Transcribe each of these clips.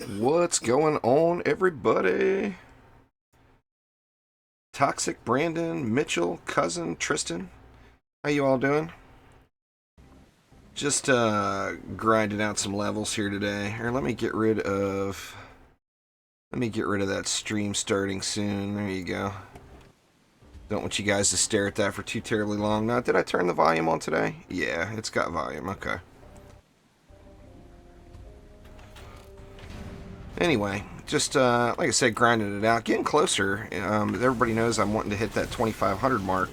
What's going on, everybody? Toxic, Brandon, Mitchell, Cousin, Tristan. How you all doing? Just grinding out some levels here today. Here, let me get rid of that stream starting soon. There you go. Don't want you guys to stare at that for too terribly long. Now, did I turn the volume on today? Yeah, it's got volume. Okay. Anyway, just like I said, grinding it out, getting closer. Everybody knows I'm wanting to hit that 2,500 mark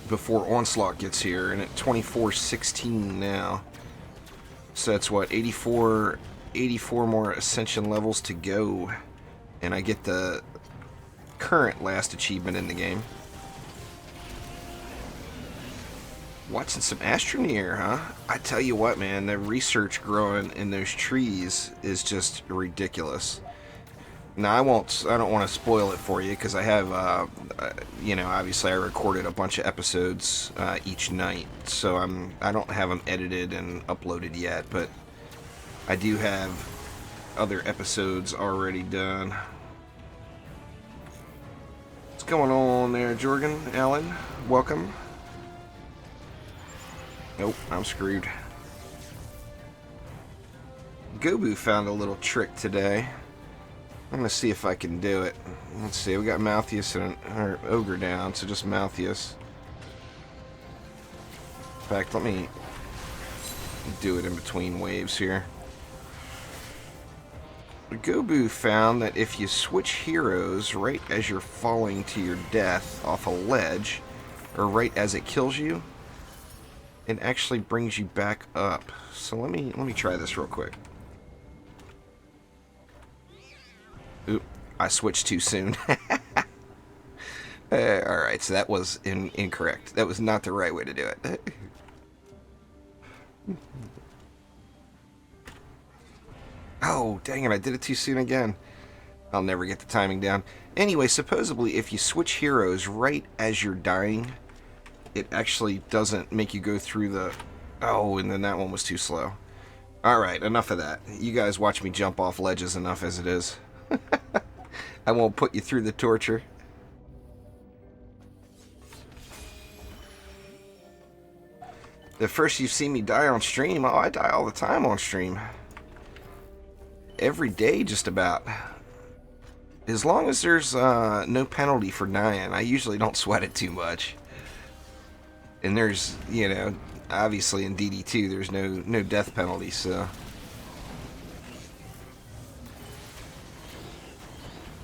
before Onslaught gets here, and at 2416 now. So that's what, 84 more Ascension levels to go, and I get the current last achievement in the game. Watching some Astroneer, huh? I tell you what, man, the research growing in those trees is just ridiculous. Now, I don't want to spoil it for you because I have, obviously I recorded a bunch of episodes each night, so I don't have them edited and uploaded yet, but I do have other episodes already done. What's going on there, Jorgen, Alan? Welcome. Nope, I'm screwed. Gobu found a little trick today. I'm going to see if I can do it. Let's see, we got Malthius and our Ogre down, so just Malthius. In fact, let me do it in between waves here. Gobu found that if you switch heroes right as you're falling to your death off a ledge, or right as it kills you, it actually brings you back up. So let me try this real quick. Oop, I switched too soon. Alright, so that was incorrect. That was not the right way to do it. Oh, dang it, I did it too soon again. I'll never get the timing down. Anyway, supposedly if you switch heroes right as you're dying, it actually doesn't make you go through the... Oh, and then that one was too slow. Alright, enough of that. You guys watch me jump off ledges enough as it is. I won't put you through the torture. The first you've seen me die on stream, oh, I die all the time on stream. Every day, just about. As long as there's no penalty for dying, I usually don't sweat it too much. And there's, obviously in DD2 there's no death penalty, so...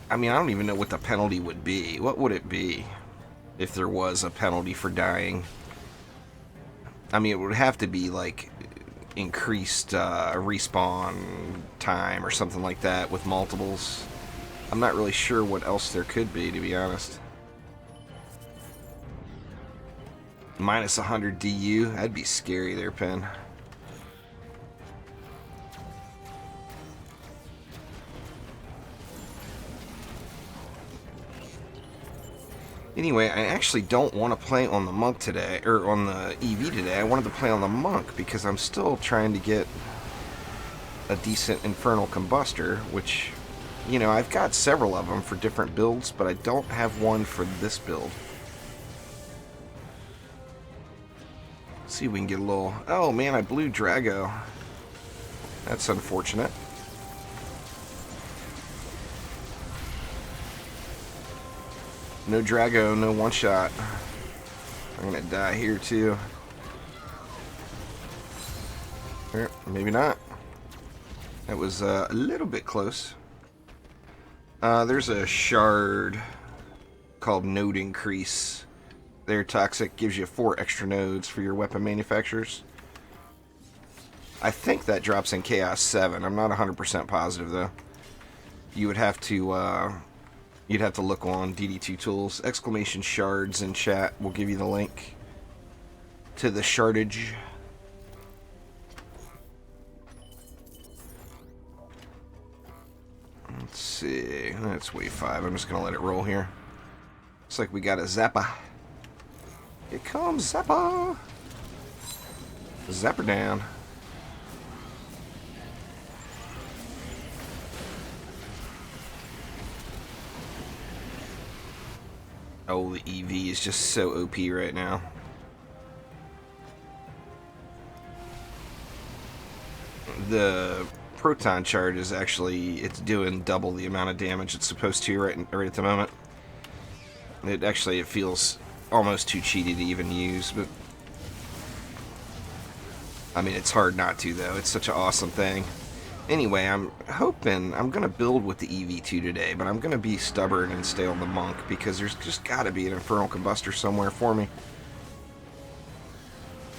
I mean, I don't even know what the penalty would be. What would it be if there was a penalty for dying? I mean, it would have to be, like, increased respawn time or something like that with multiples. I'm not really sure what else there could be, to be honest. Minus 100 DU? That'd be scary there, Pen. Anyway, I actually don't want to play on the Monk today, or on the EV today. I wanted to play on the Monk because I'm still trying to get a decent Infernal Combustor, which, I've got several of them for different builds, but I don't have one for this build. Let's see if we can get a little... Oh man, I blew Drago. That's unfortunate. No Drago, no one-shot. I'm gonna die here too. Or maybe not. That was a little bit close. There's a shard called Node Increase. They're toxic, gives you 4 extra nodes for your weapon manufacturers. I think that drops in Chaos 7. I'm not 100% positive though. You would have to you'd have to look on DD2 tools. Exclamation shards in chat will give you the link to the shardage. Let's see. That's wave 5. I'm just gonna let it roll here. Looks like we got a Zappa. Here comes Zappa. Zapper down. Oh, the EV is just so OP right now. The proton charge is actually, it's doing double the amount of damage it's supposed to right at the moment. It feels almost too cheaty to even use, but I mean, it's hard not to, though. It's such an awesome thing. Anyway, I'm hoping I'm going to build with the EV2 today, but I'm going to be stubborn and stay on the monk because there's just got to be an infernal combustor somewhere for me.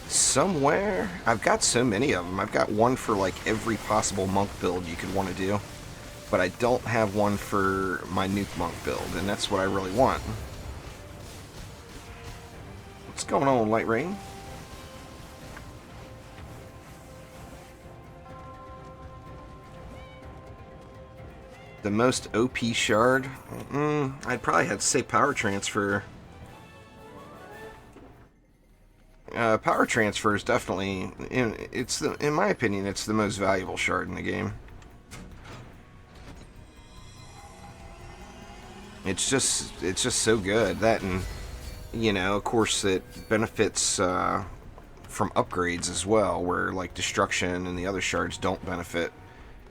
Somewhere? I've got so many of them. I've got one for like every possible monk build you could want to do, but I don't have one for my nuke monk build, and that's what I really want. What's going on, Light Rain? The most OP shard? I'd probably have to say power transfer. Power transfer is definitely, in my opinion, it's the most valuable shard in the game. It's just so good. That, and you know, of course, it benefits from upgrades as well, where like destruction and the other shards don't benefit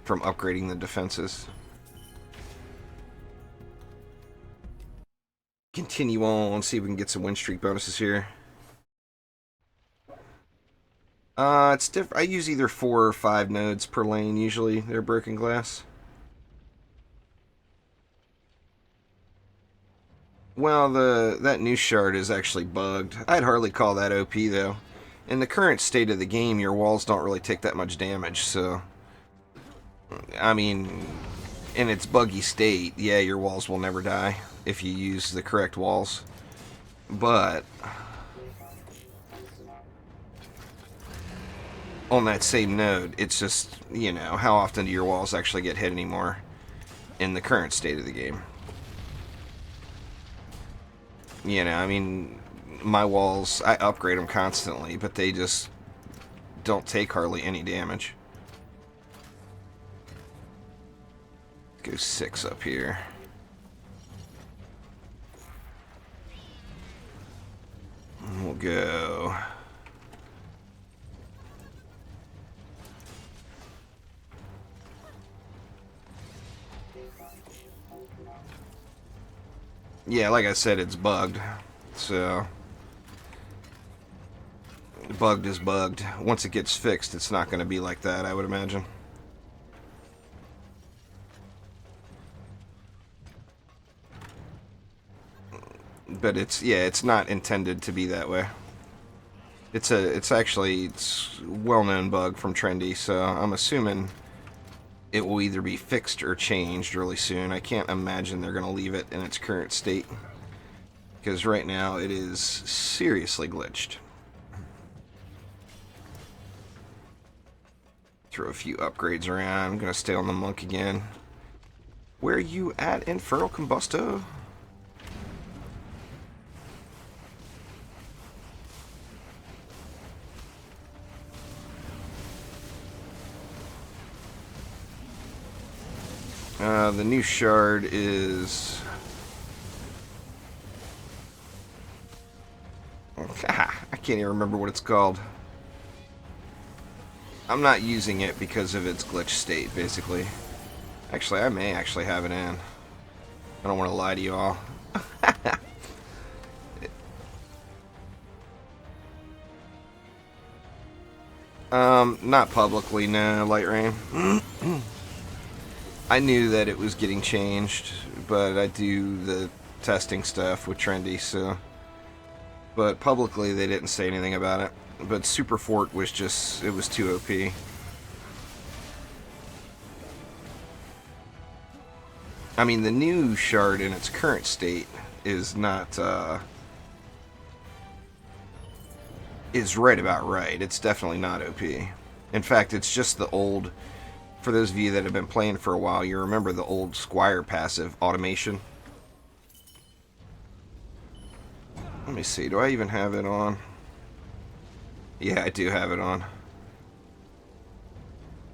from upgrading the defenses. Continue on, see if we can get some win streak bonuses here. It's different. I use either 4 or 5 nodes per lane usually. They're broken glass. Well, that new shard is actually bugged. I'd hardly call that OP though. In the current state of the game, your walls don't really take that much damage, so I mean, in its buggy state, yeah, your walls will never die if you use the correct walls. But on that same node, it's just, you know, how often do your walls actually get hit anymore in the current state of the game? You know, I mean, my walls, I upgrade them constantly, but they just don't take hardly any damage. Go 6 up here. We'll go... Yeah, like I said, it's bugged. So... bugged is bugged. Once it gets fixed, it's not going to be like that, I would imagine. But it's not intended to be that way. It's a well-known bug from Trendy, so I'm assuming it will either be fixed or changed really soon. I can't imagine they're going to leave it in its current state, because right now it is seriously glitched. Throw a few upgrades around. I'm going to stay on the monk again. Where are you at, Infernal Combusto? The new shard is... I can't even remember what it's called. I'm not using it because of its glitch state, basically. Actually, I may actually have it in. I don't want to lie to you all. Not publicly, no, Light Rain. I knew that it was getting changed, but I do the testing stuff with Trendy, so... But publicly, they didn't say anything about it. But Super Fort was just... it was too OP. I mean, the new shard in its current state is not, is right about right. It's definitely not OP. In fact, it's just the old... For those of you that have been playing for a while, you remember the old Squire passive, Automation. Let me see, do I even have it on? Yeah, I do have it on.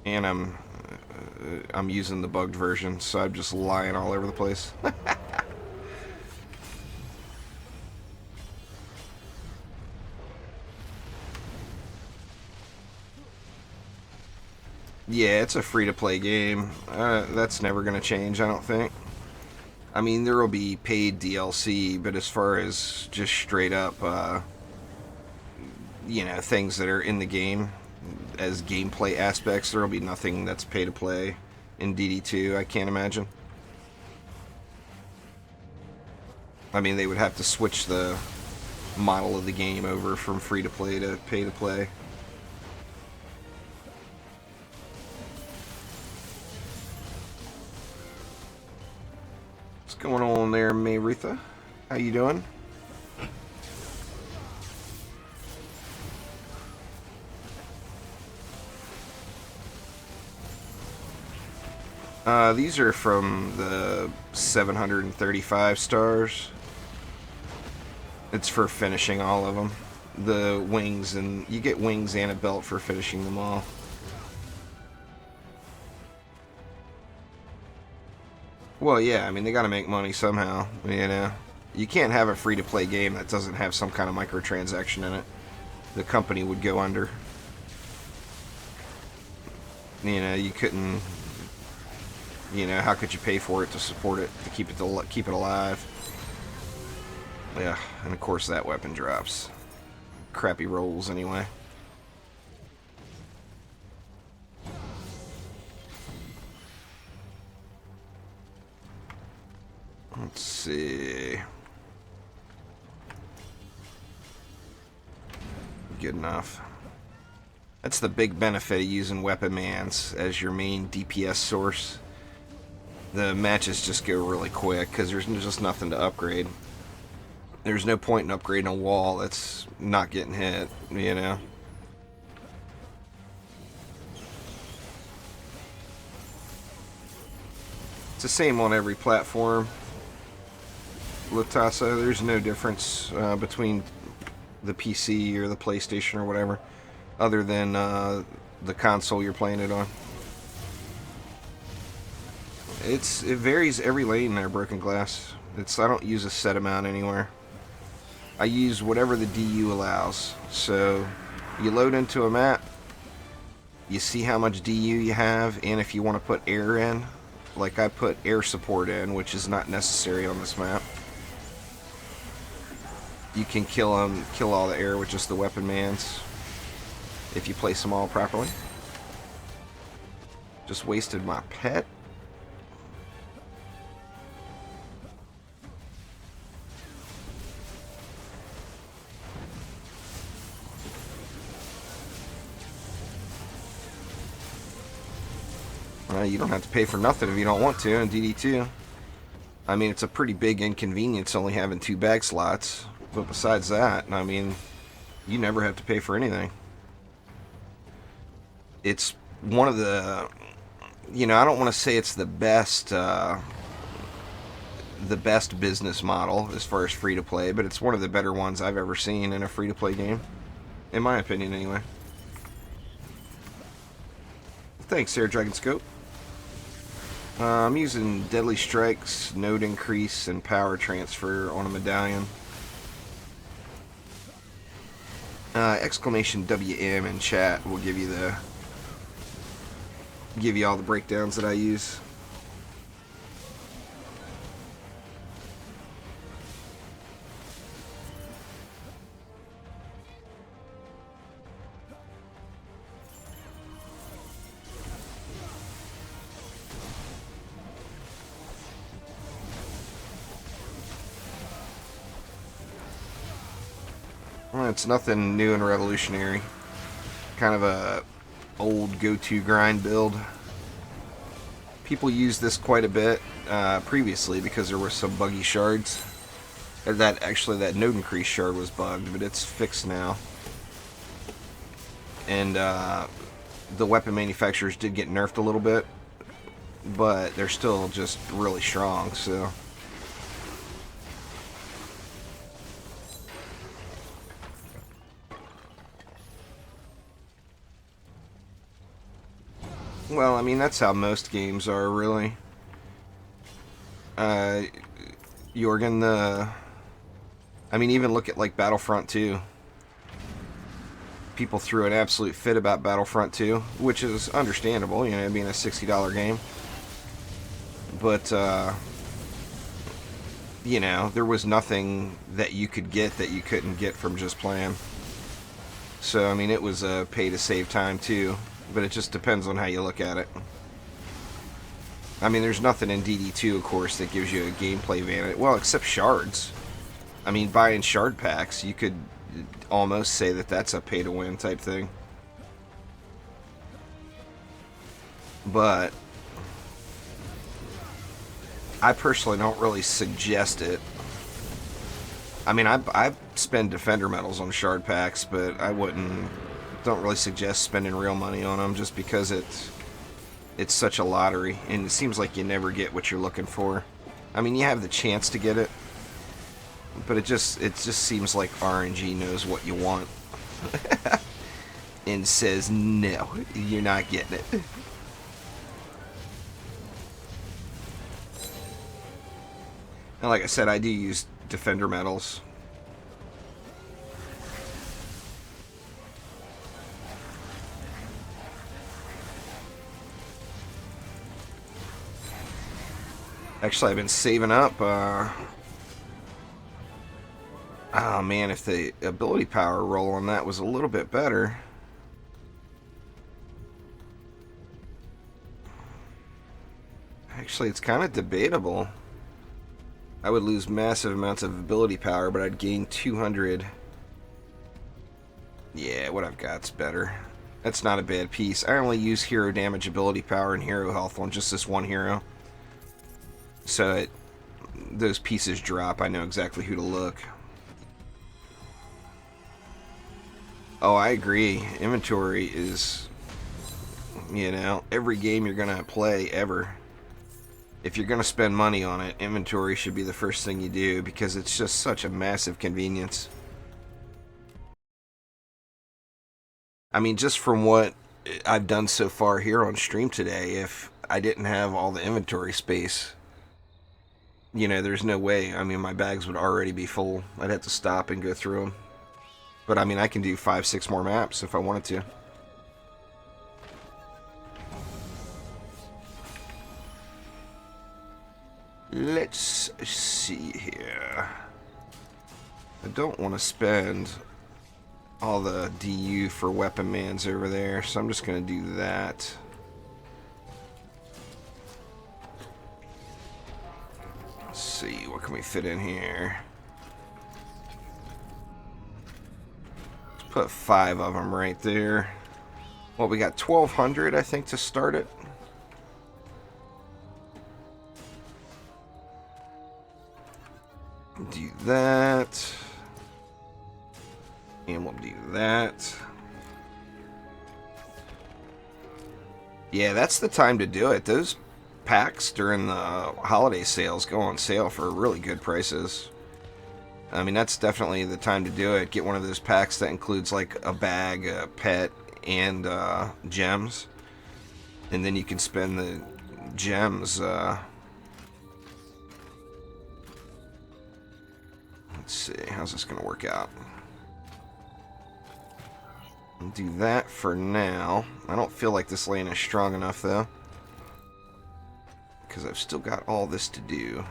And I'm using the bugged version, so I'm just lying all over the place. Yeah, it's a free-to-play game. That's never going to change, I don't think. I mean, there will be paid DLC, but as far as just straight up, things that are in the game as gameplay aspects, there will be nothing that's pay-to-play in DD2, I can't imagine. I mean, they would have to switch the model of the game over from free-to-play to pay-to-play. What's going on there, Mayritha? How you doing? These are from the 735 stars. It's for finishing all of them. The wings, and you get wings and a belt for finishing them all. Well, yeah, I mean, they gotta make money somehow, you know. You can't have a free-to-play game that doesn't have some kind of microtransaction in it. The company would go under. You know, you couldn't... You know, how could you pay for it to support it, to keep it alive? Yeah, and of course that weapon drops. Crappy rolls, anyway. Let's see. Good enough. That's the big benefit of using weapon mans as your main DPS source. The matches just go really quick because there's just nothing to upgrade. There's no point in upgrading a wall that's not getting hit, you know. It's the same on every platform. Latasa, there's no difference between the PC or the PlayStation or whatever, other than the console you're playing it on. It varies every lane there, Broken Glass. I don't use a set amount anywhere. I use whatever the DU allows. So you load into a map, you see how much DU you have, and if you want to put air in, like I put air support in, which is not necessary on this map. You can kill all the air with just the weapon mans if you place them all properly. Just wasted my pet. You don't have to pay for nothing if you don't want to in DD2. I mean, it's a pretty big inconvenience only having 2 bag slots. But besides that, I mean, you never have to pay for anything. It's one of the... You know, I don't want to say it's the best business model as far as free-to-play, but it's one of the better ones I've ever seen in a free-to-play game. In my opinion, anyway. Thanks, Sarah Dragonscope. I'm using Deadly Strikes, Node Increase, and Power Transfer on a medallion. Exclamation WM in chat will give you all the breakdowns that I use. Well, it's nothing new and revolutionary. Kind of a old go-to grind build. People used this quite a bit previously because there were some buggy shards. That node increase shard was bugged, but it's fixed now. And the weapon manufacturers did get nerfed a little bit, but they're still just really strong, so... Well, I mean, that's how most games are, really. Jorgen, I mean, even look at, like, Battlefront 2. people threw an absolute fit about Battlefront 2, which is understandable, you know, being a $60 game. But, you know, there was nothing that you could get that you couldn't get from just playing. So, I mean, it was a pay to save time, too. But it just depends on how you look at it. I mean, there's nothing in DD2, of course, that gives you a gameplay advantage. Well, except shards. I mean, buying shard packs, you could almost say that that's a pay-to-win type thing. But I personally don't really suggest it. I mean, I spend Defender medals on shard packs, but I don't really suggest spending real money on them just because it's such a lottery, and it seems like you never get what you're looking for. I mean, you have the chance to get it, but it just seems like RNG knows what you want and says, no, you're not getting it. And like I said, I do use Defender medals. Actually, I've been saving up. Oh man, if the ability power roll on that was a little bit better. Actually, it's kind of debatable. I would lose massive amounts of ability power, but I'd gain 200. Yeah, what I've got's better. That's not a bad piece. I only use hero damage, ability power, and hero health on just this one hero. So those pieces drop. I know exactly who to look. Oh, I agree. Inventory is, you know, every game you're going to play ever, if you're going to spend money on it, inventory should be the first thing you do because it's just such a massive convenience. I mean, just from what I've done so far here on stream today, if I didn't have all the inventory space, you know, there's no way. I mean, my bags would already be full. I'd have to stop and go through them. But, I mean, I can do 5-6 more maps if I wanted to. Let's see here. I don't want to spend all the DU for weapon mans over there, so I'm just going to do that. Let's see, what can we fit in here? Let's put 5 of them right there. Well, we got 1,200, I think, to start it. Do that. And we'll do that. Yeah, that's the time to do it. Those packs during the holiday sales go on sale for really good prices. I mean, that's definitely the time to do it. Get one of those packs that includes like a bag, a pet, and gems. And then you can spend the gems. Let's see, how's this going to work out? I'll do that for now. I don't feel like this lane is strong enough, though, because I've still got all this to do.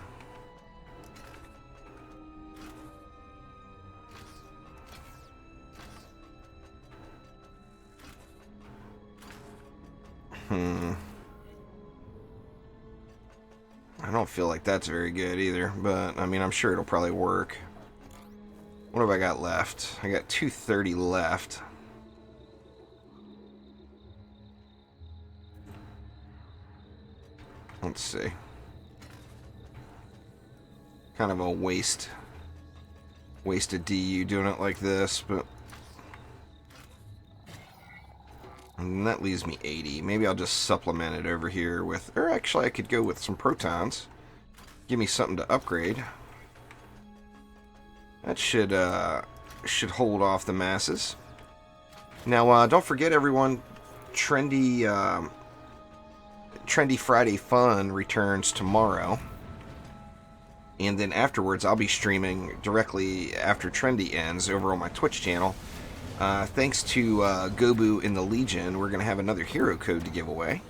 I don't feel like that's very good either, but I mean, I'm sure it'll probably work. What have I got left? I got 230 left. Let's see. Kind of a wasted DU doing it like this, but and that leaves me 80. Maybe I'll just supplement it over here with, or actually I could go with some protons. Give me something to upgrade. That should hold off the masses. Now, don't forget, everyone, Trendy Friday Fun returns tomorrow. And then afterwards, I'll be streaming directly after Trendy ends over on my Twitch channel. Thanks to Gobu in the Legion, we're going to have another hero code to give away,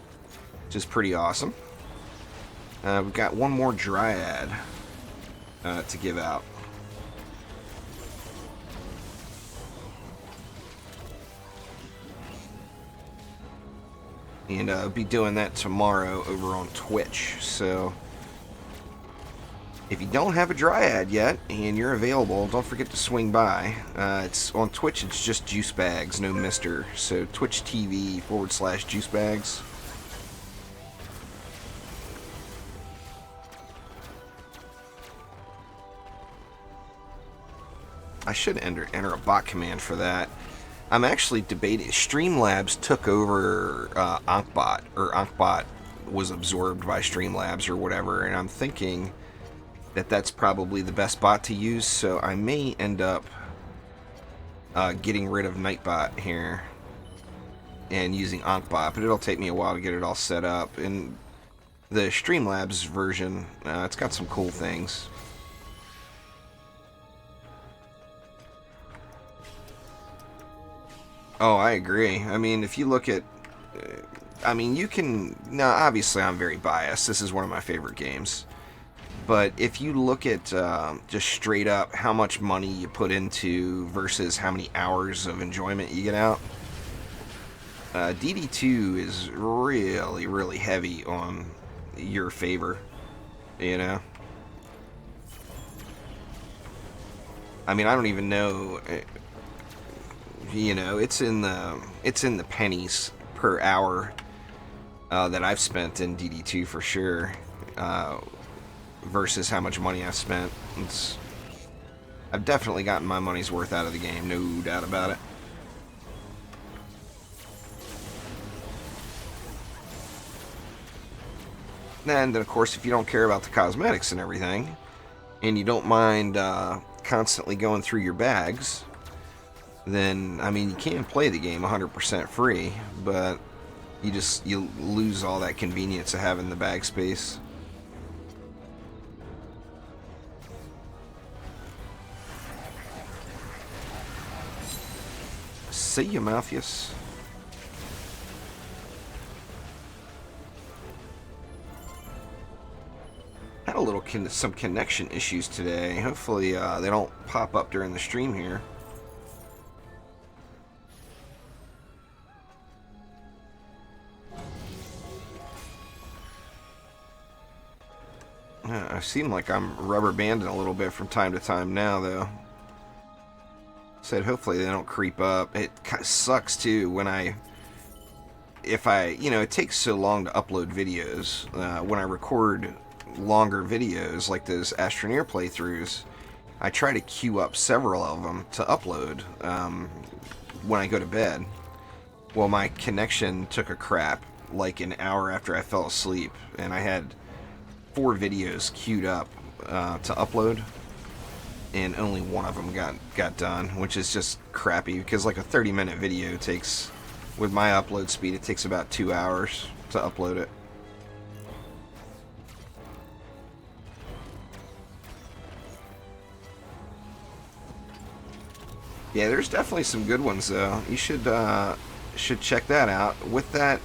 which is pretty awesome. We've got one more Dryad to give out. And I'll be doing that tomorrow over on Twitch. So if you don't have a Dryad yet and you're available, don't forget to swing by. It's on Twitch. It's just Juice Bags, no Mister. So Twitch TV/Juice Bags. I should enter a bot command for that. I'm actually debating. Streamlabs took over Ankbot, or Ankbot was absorbed by Streamlabs or whatever, and I'm thinking that that's probably the best bot to use, so I may end up getting rid of Nightbot here and using Ankbot, but it'll take me a while to get it all set up. And the Streamlabs version, it's got some cool things. Oh, I agree. I mean, if you look at... I mean, you can... Now, obviously, I'm very biased. This is one of my favorite games. But if you look at just straight up how much money you put into versus how many hours of enjoyment you get out, DD2 is really, really heavy on your favor, you know? I mean, I don't even know... You know, it's in the pennies per hour that I've spent in DD2 for sure, versus how much money I've spent. I've definitely gotten my money's worth out of the game, no doubt about it. And then, of course, if you don't care about the cosmetics and everything, and you don't mind constantly going through your bags, then, I mean, you can play the game 100% free, but you lose all that convenience of having the bag space. See ya, Mathias. Had a little some connection issues today. Hopefully they don't pop up during the stream here. I seem like I'm rubber banding a little bit from time to time now, though. Said hopefully they don't creep up. It sucks too when it takes so long to upload videos. When I record longer videos like those Astroneer playthroughs, I try to queue up several of them to upload when I go to bed. Well, my connection took a crap like an hour after I fell asleep, and I had 4 videos queued up to upload, and only one of them got done, which is just crappy because like a 30-minute video takes, with my upload speed, it takes about 2 hours to upload it. Yeah, there's definitely some good ones though. You should check that out. With that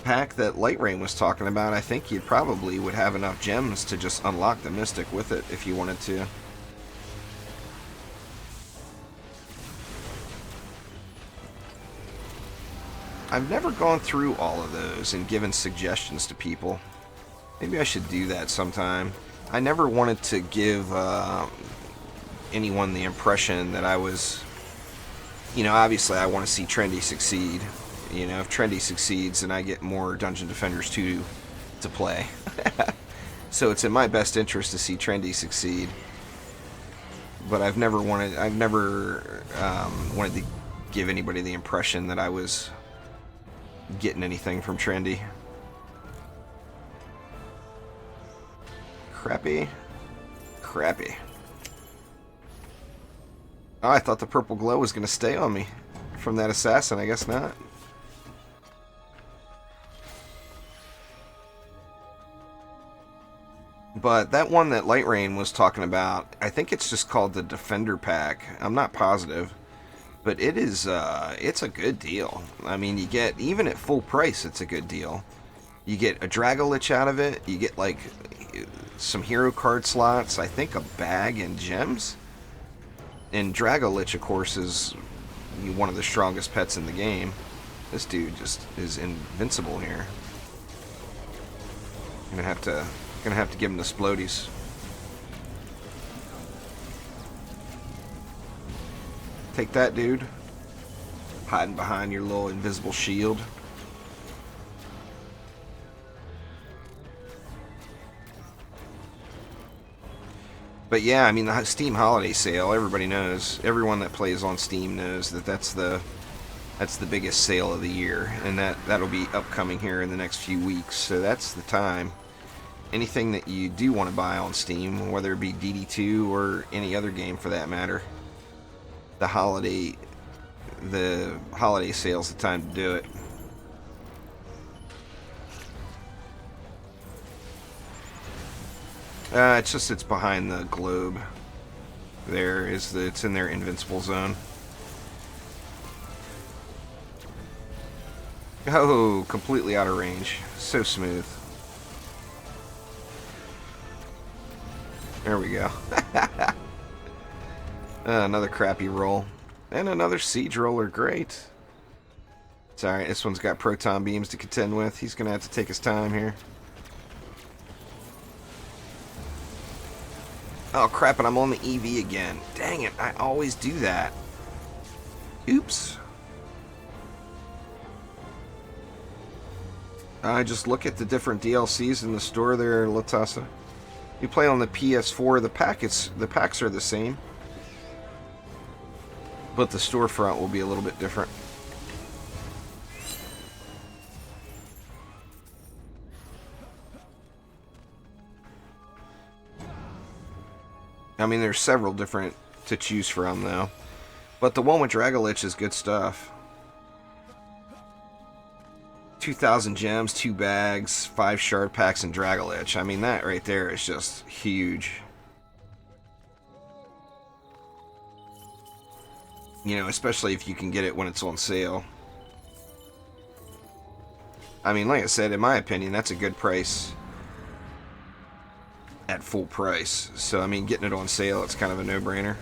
pack that Light Rain was talking about, I think you probably would have enough gems to just unlock the Mystic with it if you wanted to. I've never gone through all of those and given suggestions to people. Maybe I should do that sometime. I never wanted to give anyone the impression that I was... You know, obviously I want to see Trendy succeed. You know, if Trendy succeeds, then I get more Dungeon Defenders 2 to play. So it's in my best interest to see Trendy succeed. But I've never wanted to give anybody the impression that I was getting anything from Trendy. Crappy. Oh, I thought the purple glow was going to stay on me from that assassin. I guess not. But that one that Light Rain was talking about, I think it's just called the Defender Pack. I'm not positive. But it is, it's a good deal. I mean, you get, even at full price, it's a good deal. You get a Dragolich out of it. You get, like, some hero card slots. I think a bag and gems. And Dragolich, of course, is one of the strongest pets in the game. This dude just is invincible here. Gonna have to give him the splodies. Take that, dude. Hiding behind your little invisible shield. But yeah, I mean, the Steam Holiday Sale, everybody knows. Everyone that plays on Steam knows that that's the biggest sale of the year. And that'll be upcoming here in the next few weeks. So that's the time. Anything that you do want to buy on Steam, whether it be DD2 or any other game for that matter, the holiday sale's the time to do it. It's behind the globe. It's in their invincible zone. Oh, completely out of range. So smooth. There we go. Another crappy roll. And another siege roller. Great. It's alright. This one's got proton beams to contend with. He's going to have to take his time here. Oh, crap. And I'm on the EV again. Dang it. I always do that. Oops. I just look at the different DLCs in the store there, Latassa. You play on the PS4, the packs are the same, but the storefront will be a little bit different. I mean, there's several different to choose from, though. But the one with Dragolich is good stuff. 2,000 gems, 2 bags, 5 shard packs, and Dragolich. I mean, that right there is just huge. You know, especially if you can get it when it's on sale. I mean, like I said, in my opinion, that's a good price at full price. So, I mean, getting it on sale, it's kind of a no-brainer.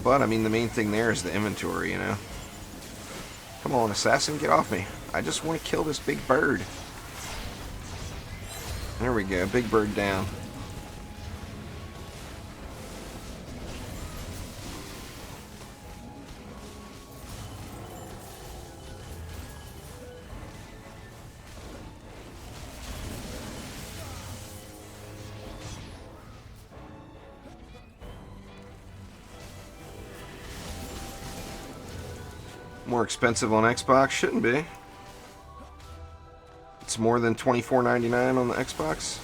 But, I mean, the main thing there is the inventory, you know. Come on, assassin, get off me. I just want to kill this big bird. There we go, big bird down. More expensive on Xbox? Shouldn't be. It's more than $24.99 on the Xbox.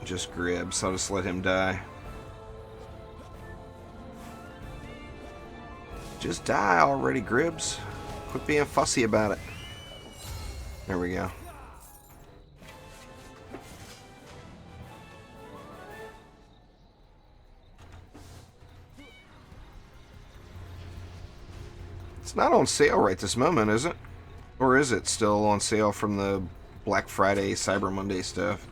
Just Gribbs. I'll just let him die. Just die already, Gribbs. Quit being fussy about it. There we go. It's not on sale right this moment, is it? Or is it still on sale from the Black Friday, Cyber Monday stuff?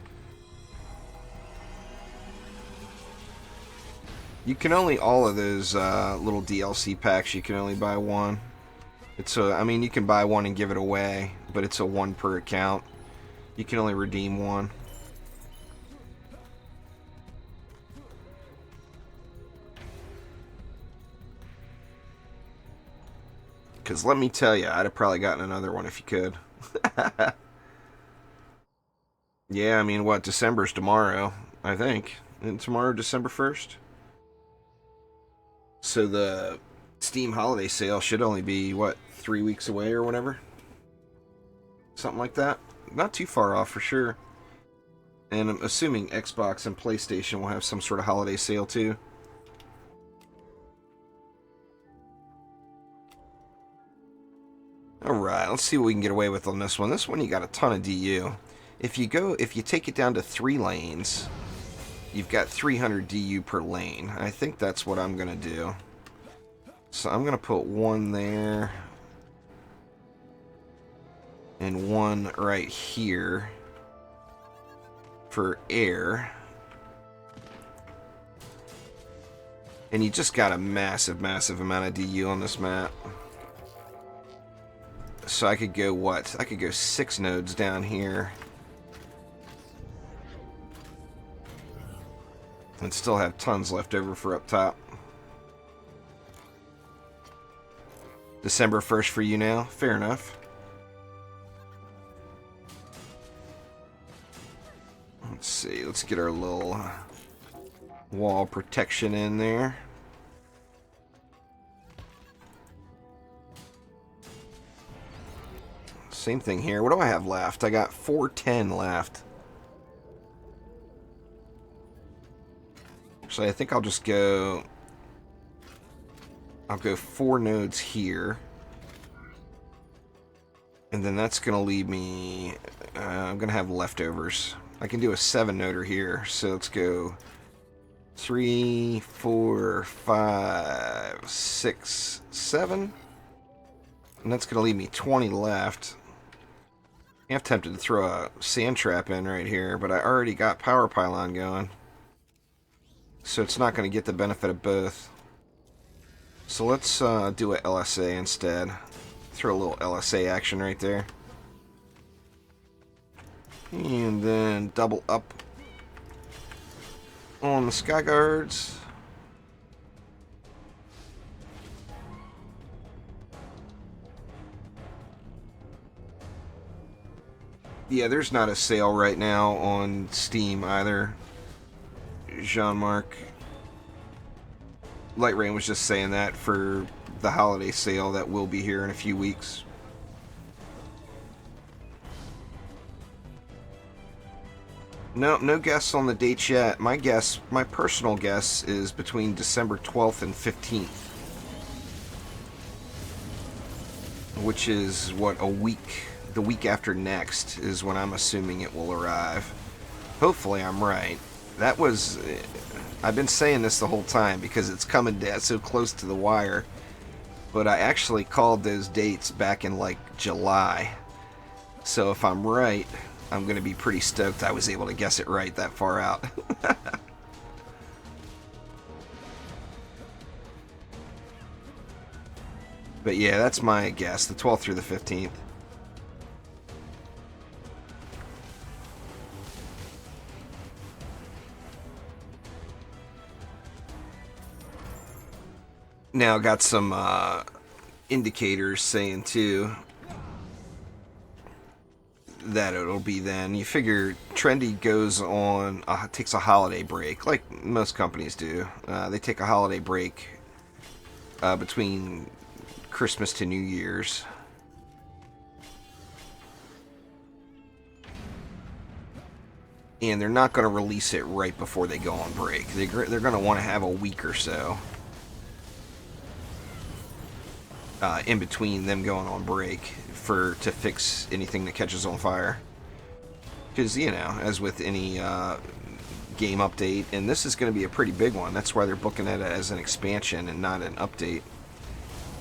You can only, all of those little DLC packs, you can only buy one. I mean, you can buy one and give it away, but it's a one per account. You can only redeem one. Because let me tell you, I'd have probably gotten another one if you could. Yeah, I mean, what, December's tomorrow, I think. Isn't tomorrow December 1st? So the Steam holiday sale should only be, what, 3 weeks away or whatever? Something like that. Not too far off for sure. And I'm assuming Xbox and PlayStation will have some sort of holiday sale too. Alright, let's see what we can get away with on this one. This one you got a ton of DU. If you take it down to 3 lanes, you've got 300 DU per lane. I think that's what I'm gonna do. So I'm gonna put one there. And one right here. For air. And you just got a massive, massive amount of DU on this map. So I could go what? I could go 6 nodes down here. And still have tons left over for up top. December 1st for you now? Fair enough. Let's see, let's get our little wall protection in there. Same thing here. What do I have left? I got 410 left. Actually, I think I'll just go... I'll go 4 nodes here. And then that's going to leave me... I'm going to have leftovers. I can do a 7-noder here. So let's go 3, 4, 5, 6, 7. And that's going to leave me 20 left. I'm tempted to throw a sand trap in right here, but I already got power pylon going. So it's not going to get the benefit of both. So let's do a LSA instead. Throw a little LSA action right there. And then double up on the sky guards. Yeah, there's not a sale right now on Steam either. Jean-Marc. Light Rain was just saying that for the holiday sale that will be here in a few weeks. No, no guess on the dates yet. My personal guess is between December 12th and 15th. Which is, what, a week? The week after next is when I'm assuming it will arrive. Hopefully I'm right. That was... I've been saying this the whole time because it's coming down so close to the wire. But I actually called those dates back in, like, July. So if I'm right, I'm going to be pretty stoked I was able to guess it right that far out. But yeah, that's my guess, the 12th through the 15th. Now, got some indicators saying, too, that it'll be then. You figure Trendy goes on, takes a holiday break, like most companies do. They take a holiday break between Christmas to New Year's. And they're not going to release it right before they go on break. They're going to want to have a week or so in between them going on break to fix anything that catches on fire. Because, you know, as with any game update, and this is going to be a pretty big one. That's why they're booking it as an expansion and not an update.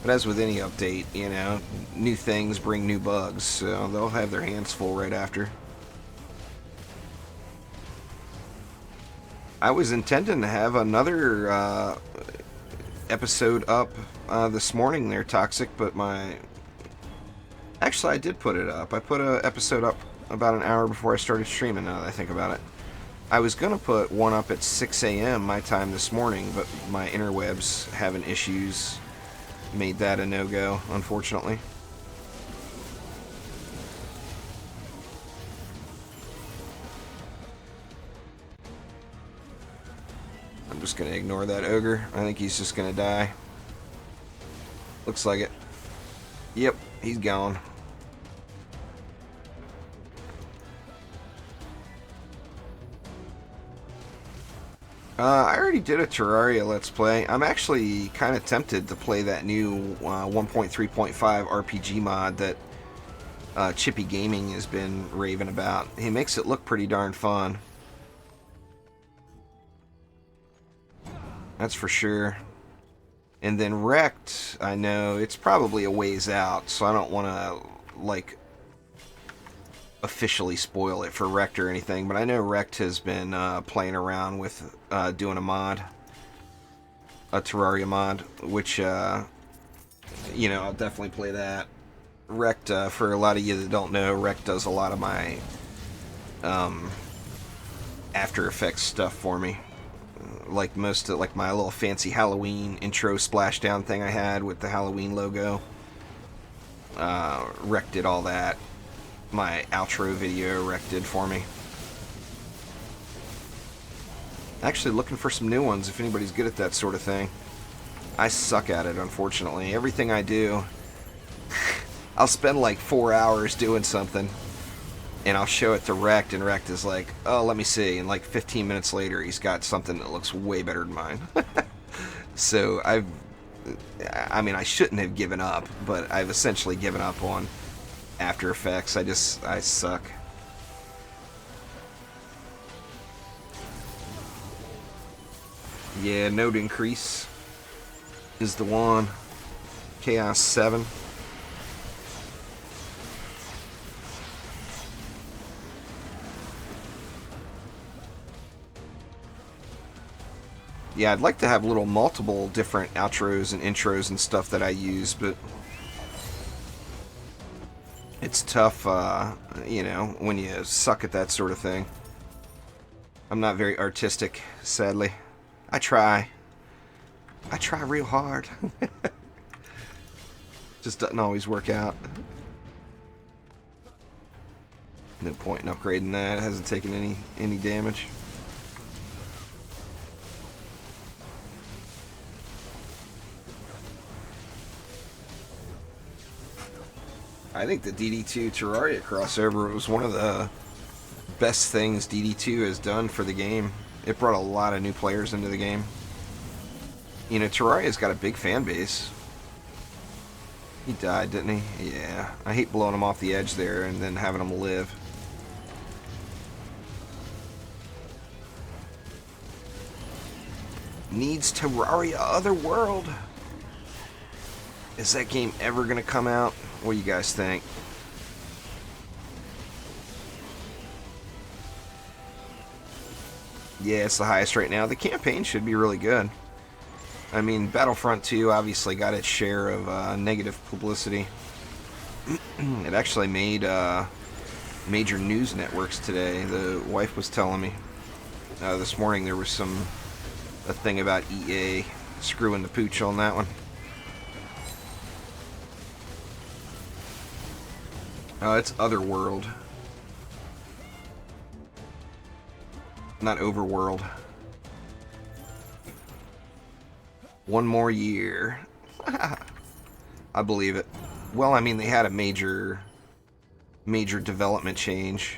But as with any update, you know, new things bring new bugs, so they'll have their hands full right after. I was intending to have another episode up this morning there, Toxic, but actually I did put it up. I put an episode up about an hour before I started streaming, now that I think about it. I was going to put one up at 6 a.m. my time this morning, but my interwebs having issues made that a no-go, unfortunately. I'm just going to ignore that ogre. I think he's just going to die. Looks like it. Yep, he's gone. I already did a Terraria Let's Play. I'm actually kind of tempted to play that new 1.3.5 RPG mod that Chippy Gaming has been raving about. He makes it look pretty darn fun. That's for sure. And then Wrecked, I know it's probably a ways out, so I don't want to, like, officially spoil it for Wrecked or anything, but I know Wrecked has been playing around with doing a mod, a Terraria mod, which, you know, I'll definitely play that. Wrecked, for a lot of you that don't know, Wrecked does a lot of my After Effects stuff for me. Like most of, like my little fancy Halloween intro splashdown thing I had with the Halloween logo. Wrecked did all that. My outro video Wrecked did for me. Actually looking for some new ones if anybody's good at that sort of thing. I suck at it, unfortunately. Everything I do, I'll spend like 4 hours doing something, and I'll show it to Wrecked, and Wrecked is like, oh, let me see. And like 15 minutes later, he's got something that looks way better than mine. So I mean, I shouldn't have given up, but I've essentially given up on After Effects. I suck. Yeah, node increase is the one. Chaos 7. Yeah, I'd like to have little multiple different outros and intros and stuff that I use, but it's tough, you know, when you suck at that sort of thing. I'm not very artistic, sadly. I try. I try real hard. Just doesn't always work out. No point in upgrading that. It hasn't taken any damage. I think the DD2 Terraria crossover was one of the best things DD2 has done for the game. It brought a lot of new players into the game. You know, Terraria's got a big fan base. He died, didn't he? Yeah. I hate blowing him off the edge there and then having him live. Needs Terraria Otherworld. Is that game ever going to come out? What do you guys think? Yeah, it's the highest right now. The campaign should be really good. I mean, Battlefront 2 obviously got its share of negative publicity. It actually made major news networks today. The wife was telling me this morning there was a thing about EA screwing the pooch on that one. It's Otherworld. Not Overworld. One more year. I believe it. Well, I mean, they had a major development change.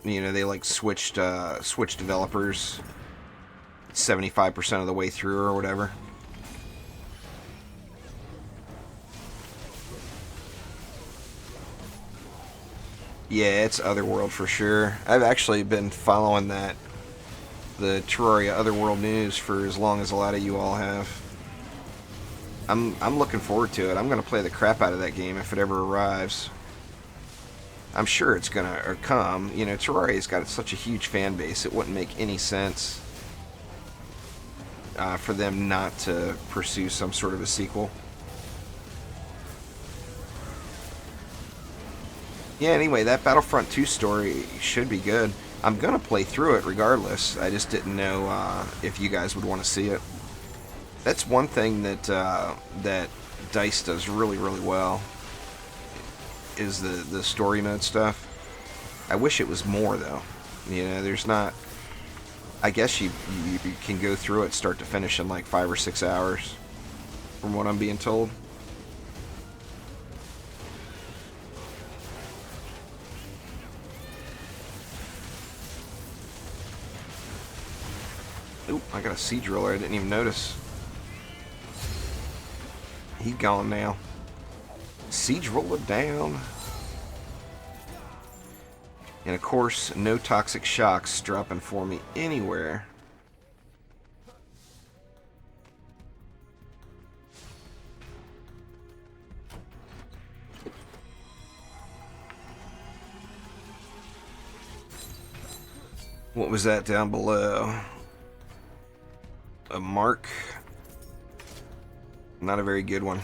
You know, they like switched developers 75% of the way through or whatever. Yeah, it's Otherworld for sure. I've actually been following the Terraria Otherworld news for as long as a lot of you all have. I'm looking forward to it. I'm going to play the crap out of that game if it ever arrives. I'm sure it's going to come. You know, Terraria's got such a huge fan base, it wouldn't make any sense for them not to pursue some sort of a sequel. Yeah, anyway, that Battlefront 2 story should be good. I'm going to play through it regardless. I just didn't know if you guys would want to see it. That's one thing that that DICE does really, really well, is the story mode stuff. I wish it was more, though. You know, there's not... I guess you can go through it start to finish in like 5 or 6 hours, from what I'm being told. I got a siege roller. I didn't even notice. He's gone now. Siege roller down. And of course, no toxic shocks dropping for me anywhere. What was that down below? A mark? Not a very good one.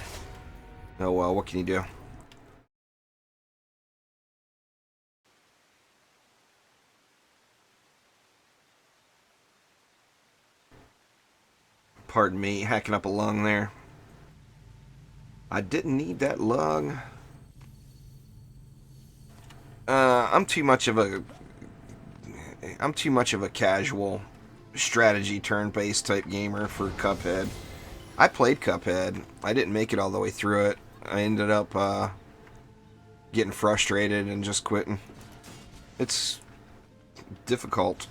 Oh well, what can you do? Pardon me, hacking up a lung there. I didn't need that lung. I'm too much of a casual strategy turn-based type gamer for Cuphead. I played Cuphead. I didn't make it all the way through it. I ended up getting frustrated and just quitting. It's difficult.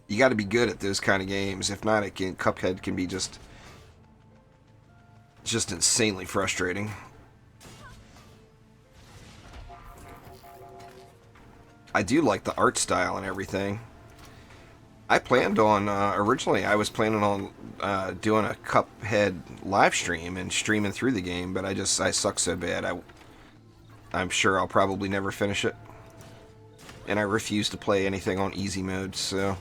You got to be good at those kind of games. If not, Cuphead can be just insanely frustrating. I do like the art style and everything. I planned on, originally I was planning on doing a Cuphead live stream and streaming through the game, but I suck so bad, I'm sure I'll probably never finish it. And I refuse to play anything on easy mode, so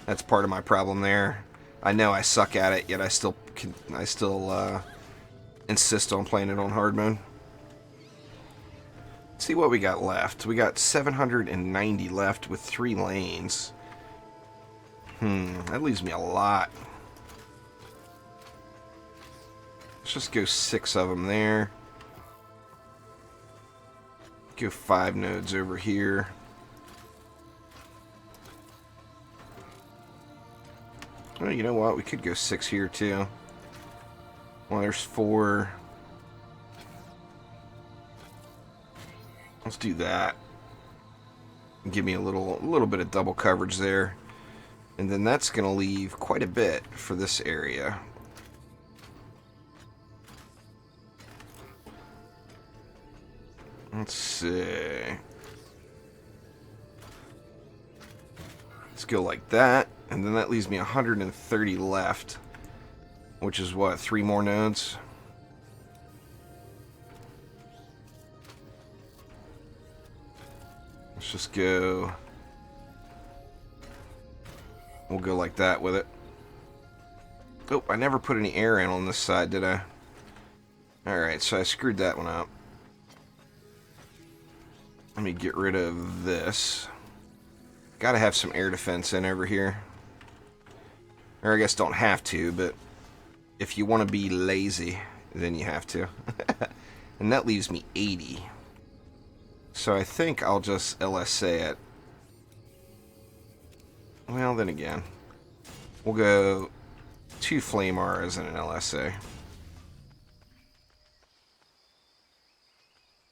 that's part of my problem there. I know I suck at it, yet I still insist on playing it on hard mode. Let's see what we got left. We got 790 left with 3 lanes. That leaves me a lot. Let's just go 6 of them there. Go 5 nodes over here. Well, you know what? We could go 6 here too. Well, there's 4. Let's do that. Give me a little bit of double coverage there. And then that's going to leave quite a bit for this area. Let's see. Let's go like that. And then that leaves me 130 left. Which is what, 3 more nodes? Let's just go. We'll go like that with it. Oh, I never put any air in on this side, did I? Alright, so I screwed that one up. Let me get rid of this. Gotta have some air defense in over here. Or I guess don't have to, but if you want to be lazy, then you have to. And that leaves me 80. So I think I'll just LSA it. Well, then again, we'll go 2 Flame Auras and an LSA.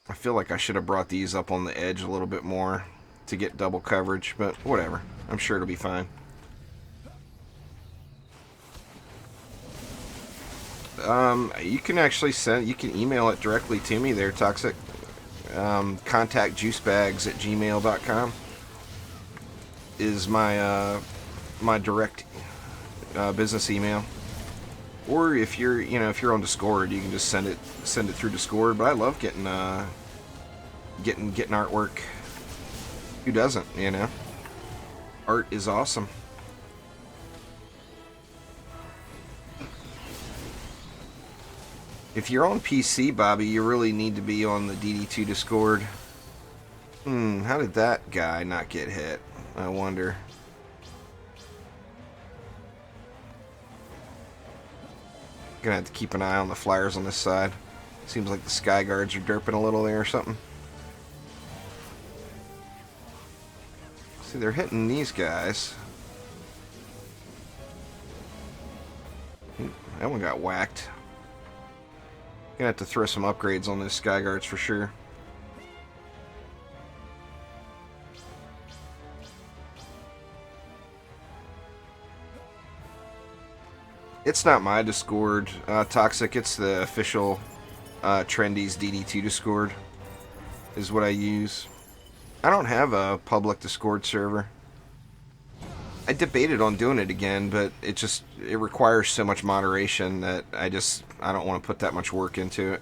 I feel like I should have brought these up on the edge a little bit more to get double coverage, but whatever. I'm sure it'll be fine. You can actually you can email it directly to me there, Toxic. Contact juicebags@gmail.com is my my direct business email. Or if you're on Discord, you can just send it through Discord. But I love getting artwork. Who doesn't? Art is awesome. If you're on PC, Bobby, you really need to be on the DD2 Discord. How did that guy not get hit? I wonder. Gonna have to keep an eye on the flyers on this side. Seems like the Sky Guards are derping a little there or something. See, they're hitting these guys. That one got whacked. Gonna have to throw some upgrades on those Sky Guards for sure. It's not my Discord, Toxic. It's the official Trendy's DD2 Discord is what I use. I don't have a public Discord server. I debated on doing it again, but it requires so much moderation that I don't want to put that much work into it.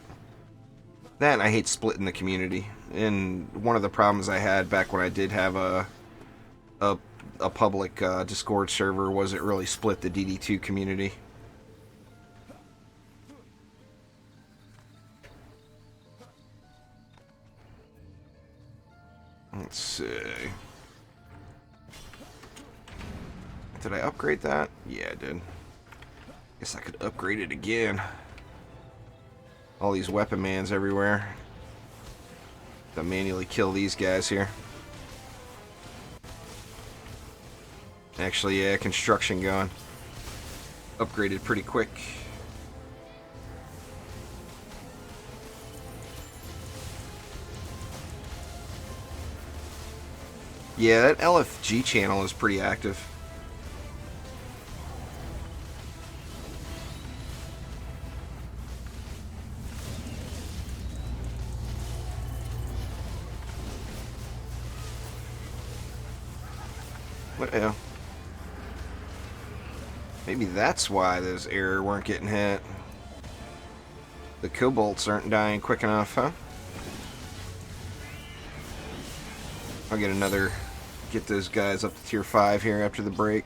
That and I hate splitting the community. And one of the problems I had back when I did have a public Discord server was it really split the DD2 community. Let's see. Did I upgrade that? Yeah, I did. Guess I could upgrade it again. All these weapon mans everywhere. To manually kill these guys here. Actually, yeah, construction going. Upgraded pretty quick. Yeah, that LFG channel is pretty active. What the hell? Maybe that's why those error weren't getting hit. The cobalts aren't dying quick enough, huh? I'll get those guys up to tier 5 here after the break.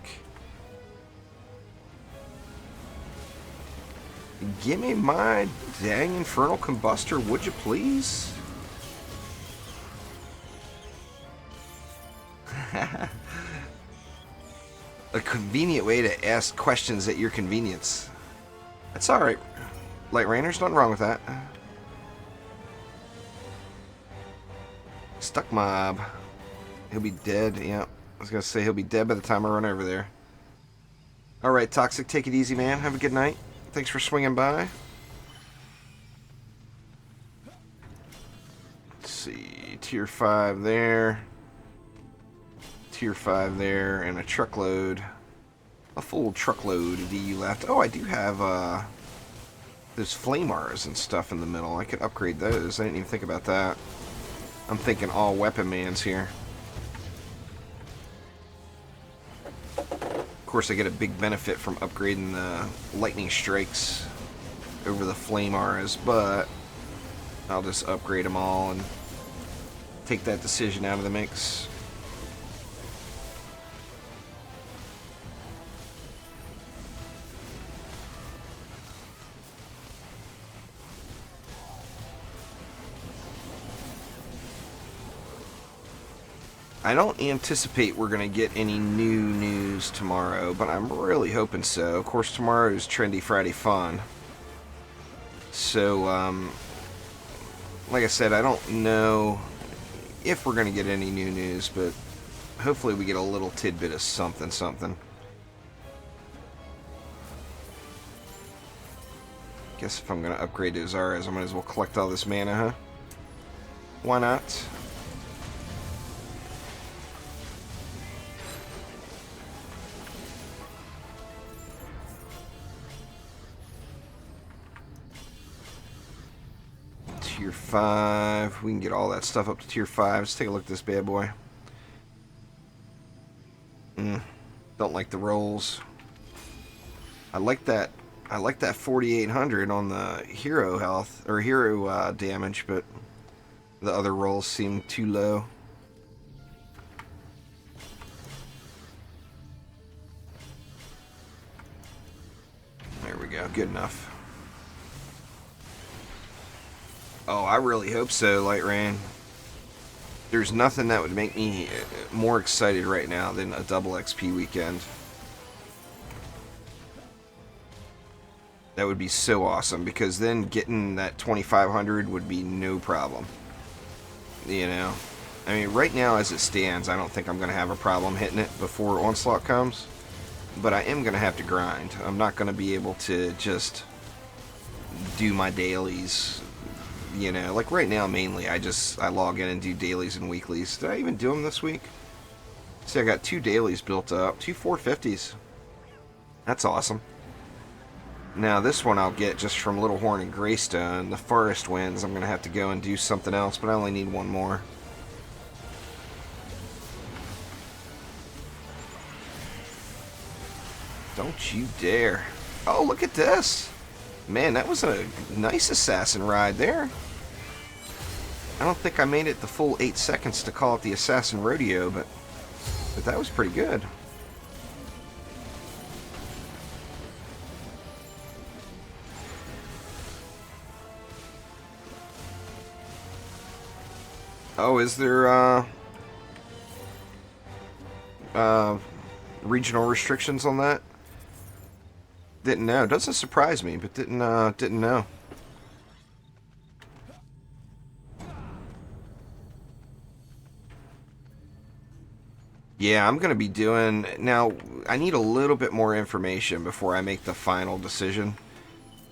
Give me my dang infernal combustor, would you please? A convenient way to ask questions at your convenience. That's alright. Light Rainer's nothing wrong with that. Stuck mob. He'll be dead. Yeah, I was going to say he'll be dead by the time I run over there. Alright, Toxic, take it easy, man. Have a good night. Thanks for swinging by. Let's see. Tier 5 there. Tier 5 there. And a truckload. A full truckload of DU left. Oh, I do have those flamers and stuff in the middle. I could upgrade those. I didn't even think about that. I'm thinking all weapon mans here. Of course, I get a big benefit from upgrading the lightning strikes over the flame auras, but I'll just upgrade them all and take that decision out of the mix. I don't anticipate we're going to get any new news tomorrow, but I'm really hoping so. Of course, tomorrow is Trendy Friday Fun. So, like I said, I don't know if we're going to get any new news, but hopefully we get a little tidbit of something. Guess if I'm going to upgrade those Zaras, I might as well collect all this mana, huh? Why not? Tier 5. We can get all that stuff up to tier 5. Let's take a look at this bad boy. Don't like the rolls. I like that 4800 on the hero health or hero damage, but the other rolls seem too low. There we go. Good enough. Oh, I really hope so, Light Rain. There's nothing that would make me more excited right now than a double XP weekend. That would be so awesome, because then getting that 2500 would be no problem. You know? I mean, right now as it stands, I don't think I'm going to have a problem hitting it before Onslaught comes. But I am going to have to grind. I'm not going to be able to just do my dailies. You know, like right now mainly I log in and do dailies and weeklies. Did I even do them this week? See, I got 2 dailies built up, 2 450s. That's awesome. Now this one I'll get just from Little Horn and Greystone. The Forest Winds, I'm going to have to go and do something else, but I only need one more. Don't you dare. Oh, look at this. Man, that was a nice assassin ride there. I don't think I made it the full 8 seconds to call it the Assassin Rodeo, but that was pretty good. Oh, is there regional restrictions on that? Didn't know. Doesn't surprise me, but didn't know. Yeah, I'm gonna be doing now. I need a little bit more information before I make the final decision,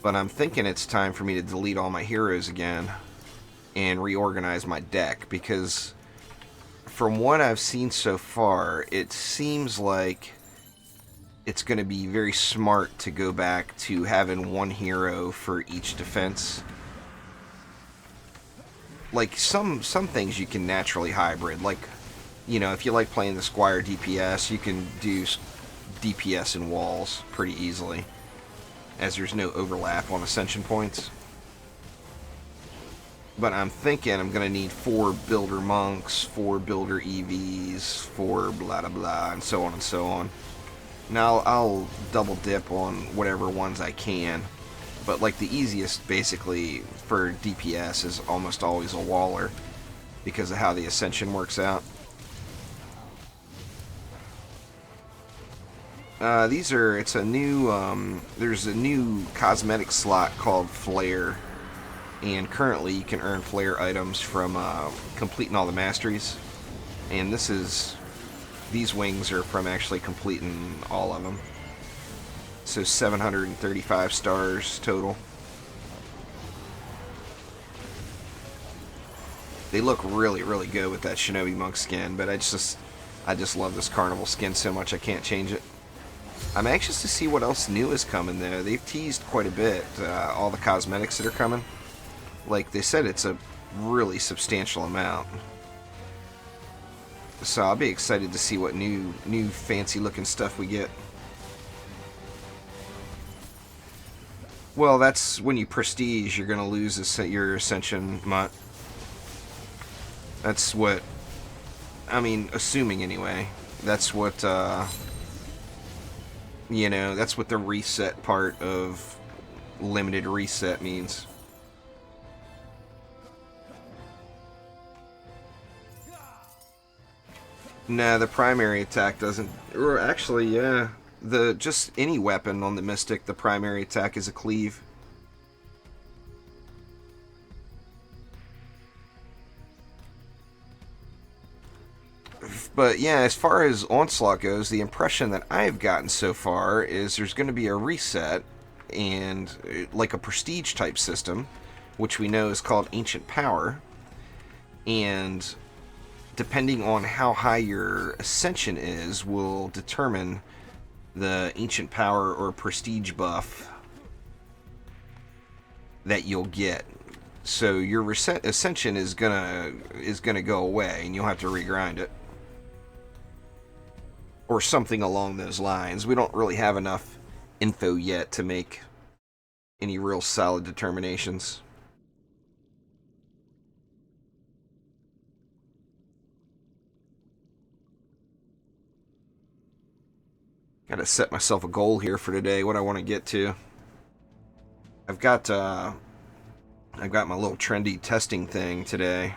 but I'm thinking it's time for me to delete all my heroes again and reorganize my deck, because from what I've seen so far, it seems like it's going to be very smart to go back to having one hero for each defense. Like some things you can naturally hybrid, like, you know, if you like playing the Squire DPS, you can do DPS and walls pretty easily, as there's no overlap on Ascension points. But I'm thinking I'm going to need 4 Builder Monks, 4 Builder EVs, 4 blah blah blah, and so on and so on. Now I'll double dip on whatever ones I can. But like the easiest basically for DPS is almost always a Waller, because of how the Ascension works out. It's a new, there's a new cosmetic slot called Flare. And currently you can earn Flare items from completing all the masteries. And these wings are from actually completing all of them. So 735 stars total. They look really, really good with that Shinobi Monk skin, but I just love this Carnival skin so much I can't change it. I'm anxious to see what else new is coming though. They've teased quite a bit, all the cosmetics that are coming. Like they said, it's a really substantial amount. So I'll be excited to see what new fancy looking stuff we get. Well, that's when you prestige, you're going to lose your Ascension mutt. That's what, I mean, assuming anyway. That's what, you know, that's what the reset part of limited reset means. Nah, the primary attack doesn't. Or actually, yeah. Just any weapon on the Mystic, the primary attack is a cleave. But yeah, as far as Onslaught goes, the impression that I've gotten so far is there's going to be a reset, and like a prestige type system, which we know is called Ancient Power, and depending on how high your Ascension is will determine the Ancient Power or Prestige buff that you'll get. So your Ascension is gonna go away, and you'll have to regrind it, or something along those lines. We don't really have enough info yet to make any real solid determinations. Gotta set myself a goal here for today, what I want to get to. I've got my little trendy testing thing today,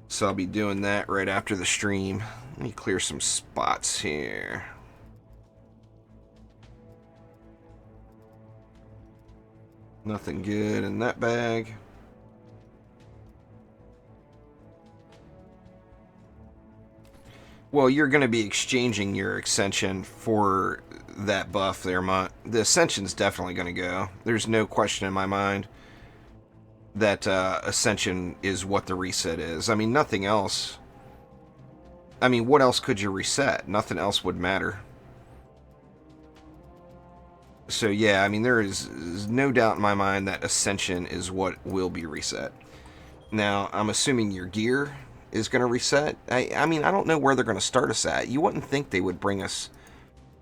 so I'll be doing that right after the stream. Let me clear some spots here. Nothing good in that bag. Well, you're going to be exchanging your Ascension for that buff there, Mutt. The Ascension's definitely going to go. There's no question in my mind that Ascension is what the reset is. I mean, nothing else. I mean, what else could you reset? Nothing else would matter. So yeah, I mean, there is no doubt in my mind that Ascension is what will be reset. Now, I'm assuming your gear is going to reset. I mean, I don't know where they're going to start us at. You wouldn't think they would bring us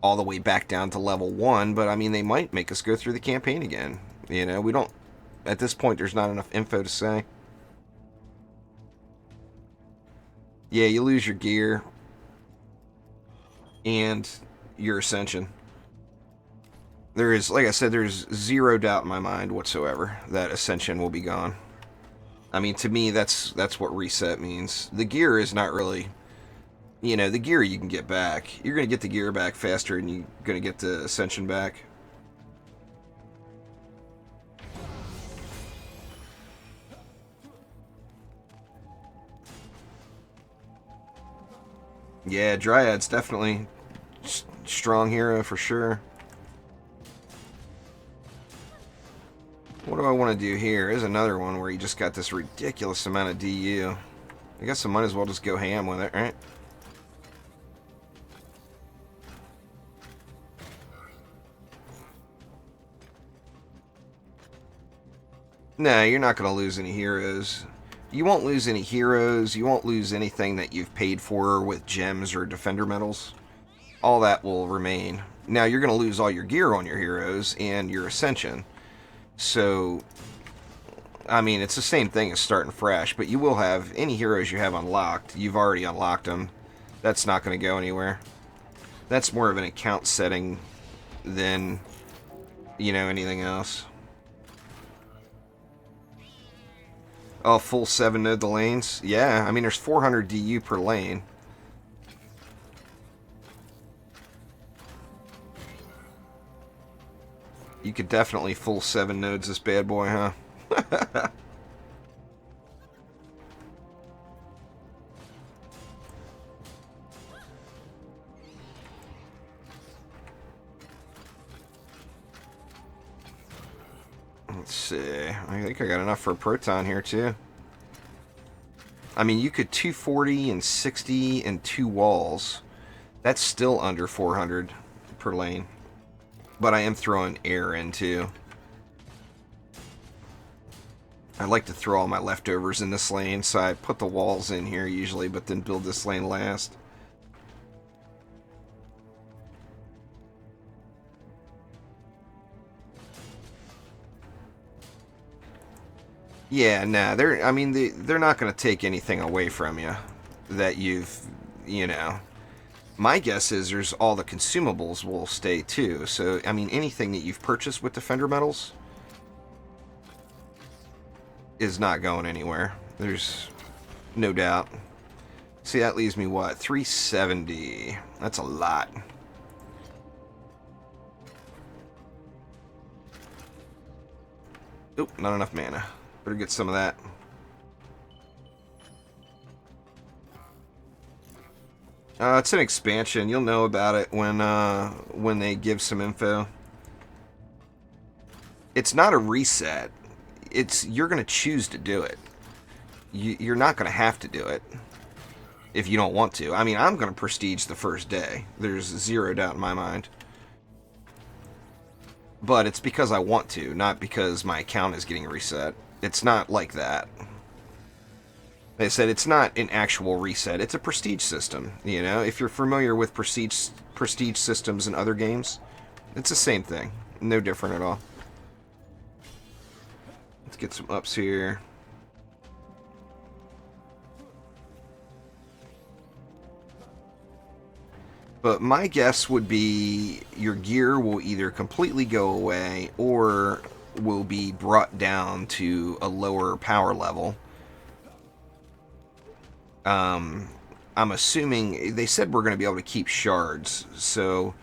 all the way back down to level 1, but I mean, they might make us go through the campaign again. You know, we don't, at this point, there's not enough info to say. Yeah, you lose your gear and your Ascension. There is, like I said, there's zero doubt in my mind whatsoever that Ascension will be gone. I mean, to me, that's what reset means. The gear is not really, you know, the gear you can get back. You're going to get the gear back faster and you're going to get the Ascension back. Yeah, Dryad's definitely strong hero for sure. What do I want to do here? There's another one where you just got this ridiculous amount of DU. I guess I might as well just go ham with it, right? Nah, you're not going to lose any heroes. You won't lose any heroes. You won't lose anything that you've paid for with gems or defender medals. All that will remain. Now, you're going to lose all your gear on your heroes and your Ascension. So, I mean, it's the same thing as starting fresh, but you will have any heroes you have unlocked. You've already unlocked them. That's not going to go anywhere. That's more of an account setting than, you know, anything else. Oh, full 7 node the lanes? Yeah, I mean, there's 400 DU per lane. You could definitely full 7 nodes this bad boy, huh? Let's see. I think I got enough for a proton here, too. I mean, you could 240 and 60 and 2 walls. That's still under 400 per lane. But I am throwing air in, too. I like to throw all my leftovers in this lane, so I put the walls in here usually, but then build this lane last. Yeah, nah, I mean, they're not going to take anything away from you that you've, you know. My guess is there's all the consumables will stay too. So, I mean, anything that you've purchased with Defender medals is not going anywhere. There's no doubt. See, that leaves me what? 370. That's a lot. Oop, not enough mana. Better get some of that. It's an expansion. You'll know about it when they give some info. It's not a reset. You're going to choose to do it. You're not going to have to do it if you don't want to. I mean, I'm going to prestige the first day. There's zero doubt in my mind. But it's because I want to, not because my account is getting reset. It's not like that. Like I said, it's not an actual reset. It's a prestige system. You know, if you're familiar with prestige systems in other games, it's the same thing. No different at all. Let's get some ups here. But my guess would be your gear will either completely go away or will be brought down to a lower power level. I'm assuming they said we're going to be able to keep shards, so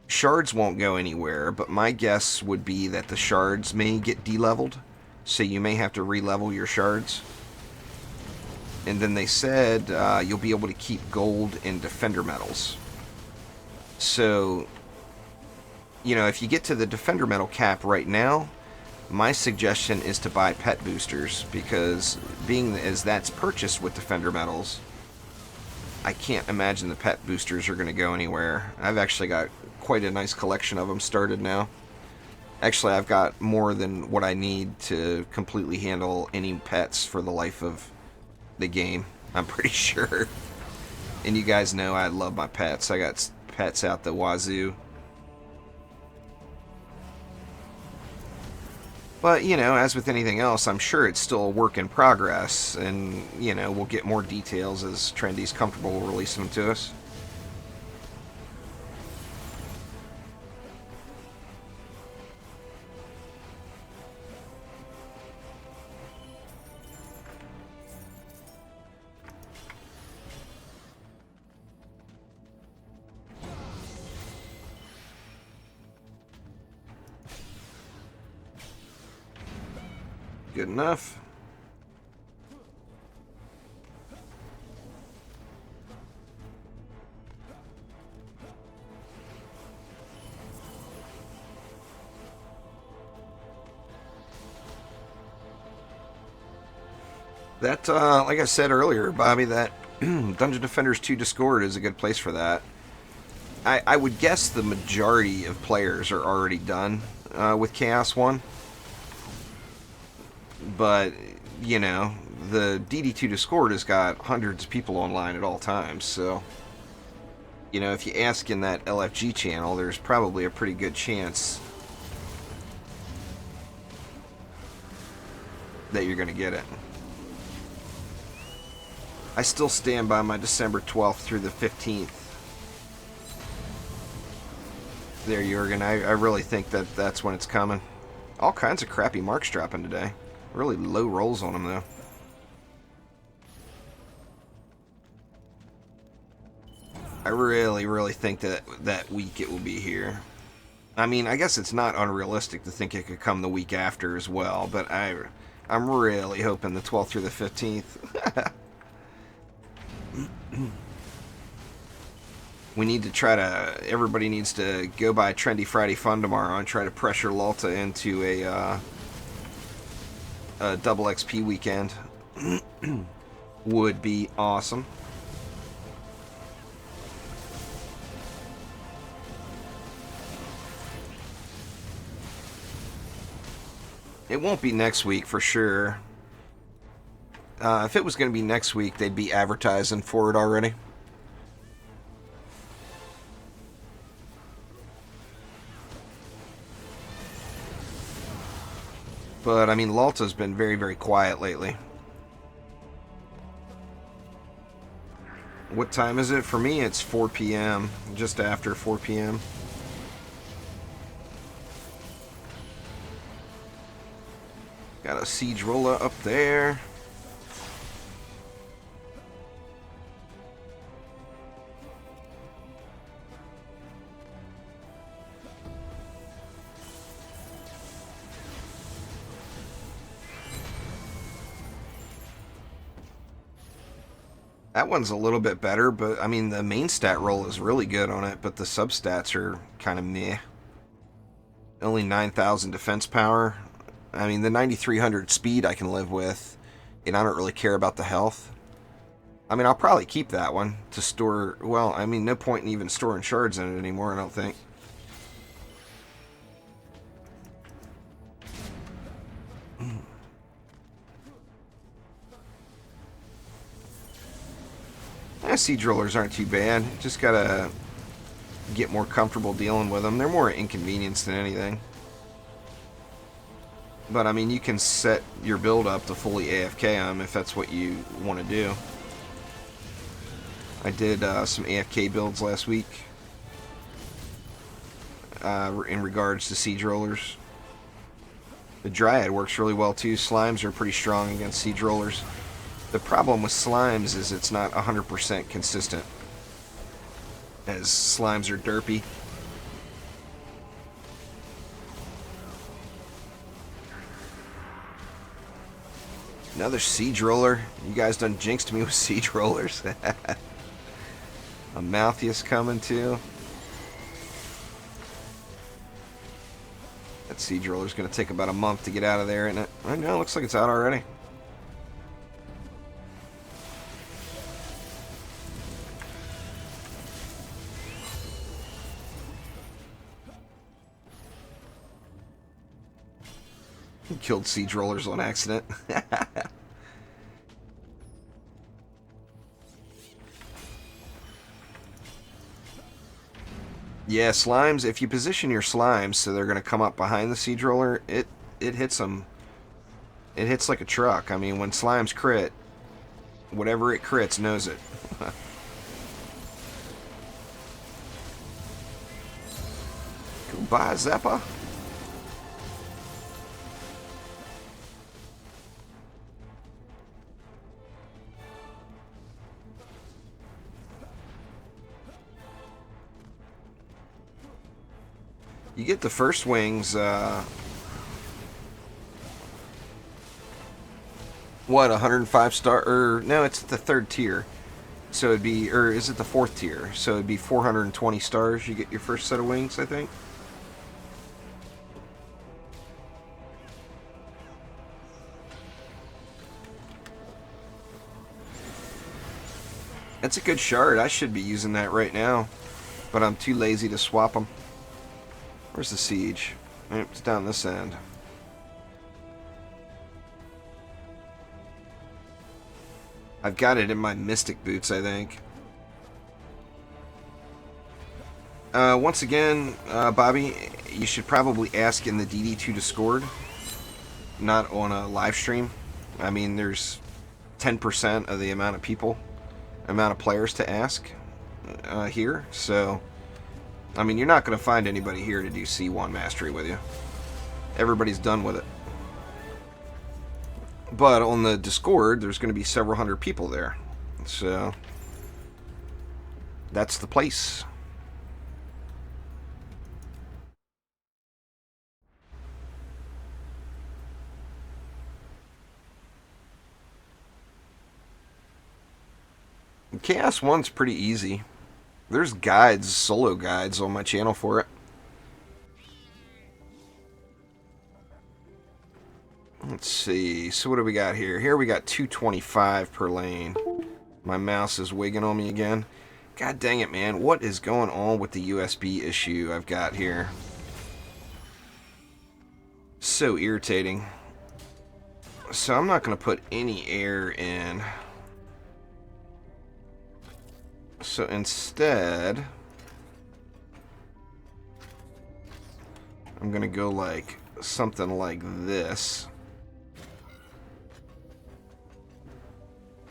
shards won't go anywhere, but my guess would be that the shards may get de-leveled, so you may have to re-level your shards. And then they said you'll be able to keep gold and defender medals. So, you know, if you get to the defender medal cap right now, my suggestion is to buy pet boosters, because being as that's purchased with defender medals, I can't imagine the pet boosters are going to go anywhere. I've actually got quite a nice collection of them started now. Actually, I've got more than what I need to completely handle any pets for the life of the game. I'm pretty sure. And you guys know I love my pets. I got pets out the wazoo. But, you know, as with anything else, I'm sure it's still a work in progress. And, you know, we'll get more details as Trendy's comfortable releasing them to us. Good enough. That, like I said earlier, Bobby, that Dungeon Defenders 2 Discord is a good place for that. I would guess the majority of players are already done with Chaos 1. But, you know, the DD2 Discord has got hundreds of people online at all times, so, you know, if you ask in that LFG channel, there's probably a pretty good chance that you're going to get it. I still stand by my December 12th through the 15th. There, Jurgen, I really think that that's when it's coming. All kinds of crappy marks dropping today. Really low rolls on them, though. I really think that that week it will be here. I mean, I guess it's not unrealistic to think it could come the week after as well, but I'm really hoping the 12th through the 15th. We need to try to... Everybody needs to go by Trendy Friday Fun tomorrow and try to pressure Lalta into a double XP weekend. Would be awesome. It won't be next week for sure. If it was going to be next week, they'd be advertising for it already. But, I mean, Lalta's been very quiet lately. What time is it? For me, it's 4 p.m. Just after 4 p.m. Got a siege roller up there. That one's a little bit better, but I mean the main stat roll is really good on it, but the substats are kind of meh. Only 9,000 defense power. I mean the 9,300 speed I can live with, and I don't really care about the health. I mean I'll probably keep that one to store, well, I mean no point in even storing shards in it anymore, I don't think. Siege rollers aren't too bad. Just gotta get more comfortable dealing with them. They're more inconvenience than anything. But I mean, you can set your build up to fully AFK them if that's what you want to do. I did some AFK builds last week in regards to siege rollers. The Dryad works really well too. Slimes are pretty strong against siege rollers. The problem with slimes is it's not 100% consistent, as slimes are derpy. Another siege roller. You guys done jinxed me with siege rollers. A Malthius coming too. That siege roller's going to take about a month to get out of there, isn't it? I know, looks like it's out already. Killed siege rollers on accident. Yeah, slimes, if you position your slimes so they're going to come up behind the siege roller, it hits them. It hits like a truck. I mean, when slimes crit, whatever it crits knows it. Goodbye, Zappa. You get the first wings, what, 105 star, or no, it's the third tier. So it'd be, or is it the fourth tier? So it'd be 420 stars. You get your first set of wings, I think. That's a good shard. I should be using that right now, but I'm too lazy to swap them. Where's the siege? It's down this end. I've got it in my mystic boots, I think. Once again, Bobby, you should probably ask in the DD2 Discord, not on a live stream. I mean, there's 10% of the amount of players to ask here, so I mean, you're not going to find anybody here to do C1 mastery with you. Everybody's done with it. But on the Discord, there's going to be several hundred people there. So that's the place. Chaos 1's pretty easy. There's guides, solo guides on my channel for it. Let's see. So what do we got here? Here we got 225 per lane. My mouse is wigging on me again. God dang it, man. What is going on with the USB issue I've got here? So irritating. So I'm not going to put any air in. So instead, I'm going to go like something like this.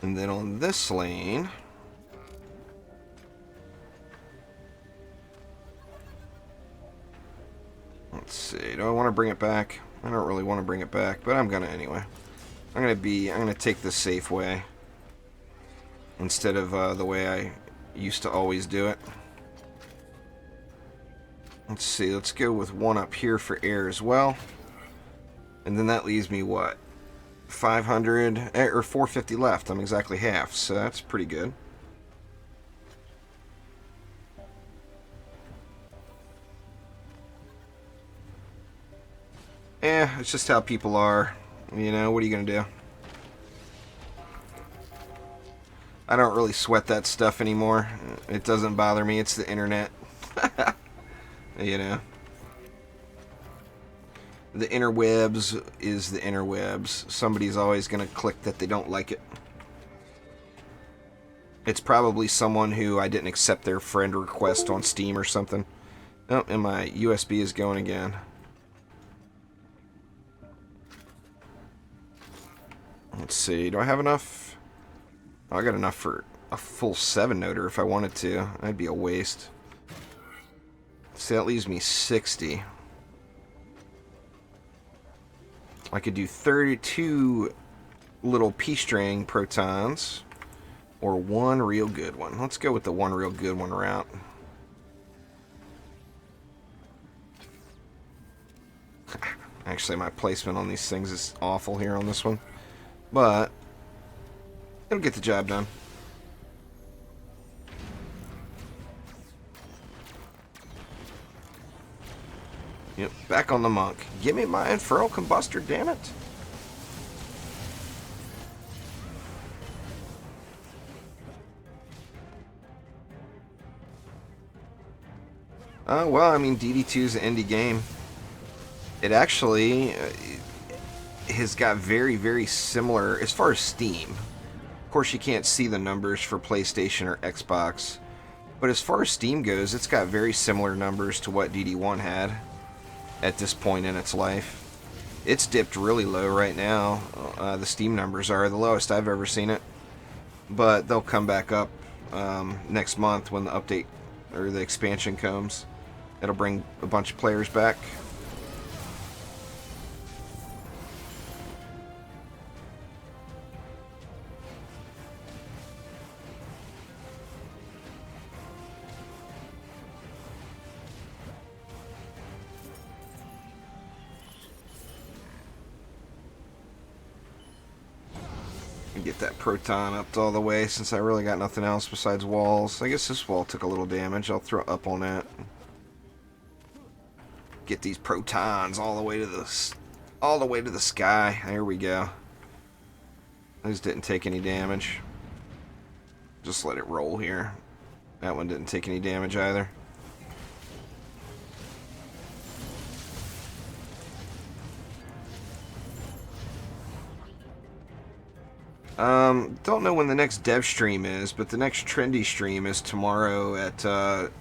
And then on this lane, let's see, do I want to bring it back? I don't really want to bring it back, but I'm going to anyway. I'm going to take the safe way instead of the way I used to always do it. Let's see, let's go with one up here for air as well. And then that leaves me what? 500 or 450 left. I'm exactly half, so that's pretty good. It's just how people are. You know, what are you gonna do? I don't really sweat that stuff anymore. It doesn't bother me. It's the internet. You know. The interwebs is the interwebs. Somebody's always going to click that they don't like it. It's probably someone who I didn't accept their friend request on Steam or something. Oh, and my USB is going again. Let's see. Do I have enough? Oh, I got enough for a full 7-noder if I wanted to. That'd be a waste. See, that leaves me 60. I could do 32 little P-string protons or one real good one. Let's go with the one real good one route. Actually, my placement on these things is awful here on this one, but it'll get the job done. Yep, back on the monk. Give me my infernal combustor, damn it. Well, I mean, DD2 is an indie game. It actually, has got very, very similar as far as Steam. Of course, you can't see the numbers for PlayStation or Xbox, but as far as Steam goes, it's got very similar numbers to what DD1 had at this point in its life. It's dipped really low right now. The Steam numbers are the lowest I've ever seen it, but they'll come back up next month when the update or the expansion comes. It'll bring a bunch of players back. Get that proton up all the way since I really got nothing else besides walls. I guess this wall took a little damage. I'll throw up on that. Get these protons all the way to the sky. There we go. Those didn't take any damage. Just let it roll here. That one didn't take any damage either. Don't know when the next dev stream is, but the next trendy stream is tomorrow at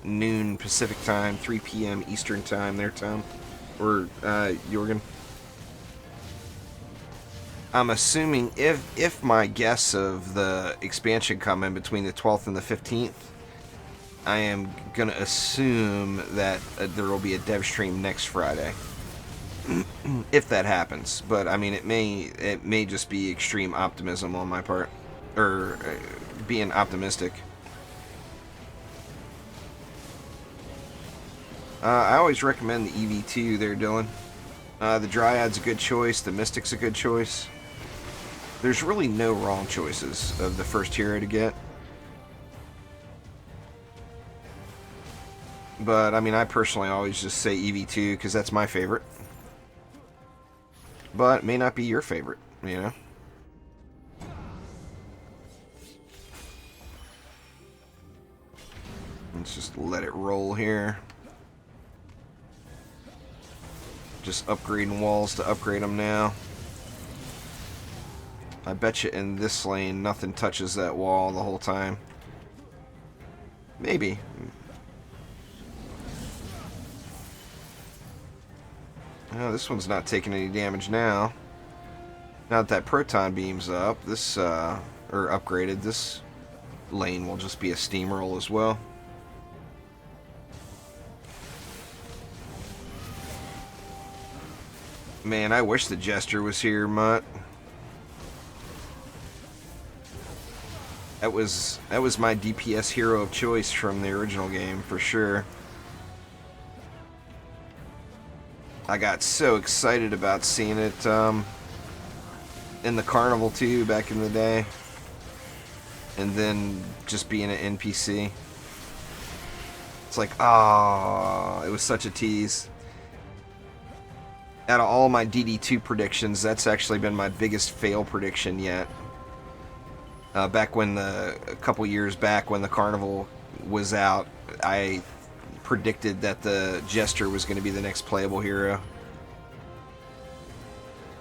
noon Pacific time, 3 p.m. Eastern time, their time. Or, Jorgen. I'm assuming if my guess of the expansion come in between the 12th and the 15th, I am going to assume that there will be a dev stream next Friday. If that happens, but I mean, it may just be extreme optimism on my part, or being optimistic. I always recommend the EV2 there, Dylan. The Dryad's a good choice. The Mystic's a good choice. There's really no wrong choices of the first hero to get. But I mean, I personally always just say EV2 because that's my favorite. But it may not be your favorite, you know? Let's just let it roll here. Just upgrading walls to upgrade them now. I bet you in this lane nothing touches that wall the whole time. Maybe. Oh, this one's not taking any damage now. Now that proton beam's up, this, or upgraded, this lane will just be a steamroll as well. Man, I wish the Jester was here, Mutt. That was my DPS hero of choice from the original game, for sure. I got so excited about seeing it in the carnival too back in the day, and then just being an NPC. It's like, ah, it was such a tease. Out of all my DD2 predictions, that's actually been my biggest fail prediction yet. Back when a couple years back when the carnival was out, I predicted that the Jester was going to be the next playable hero.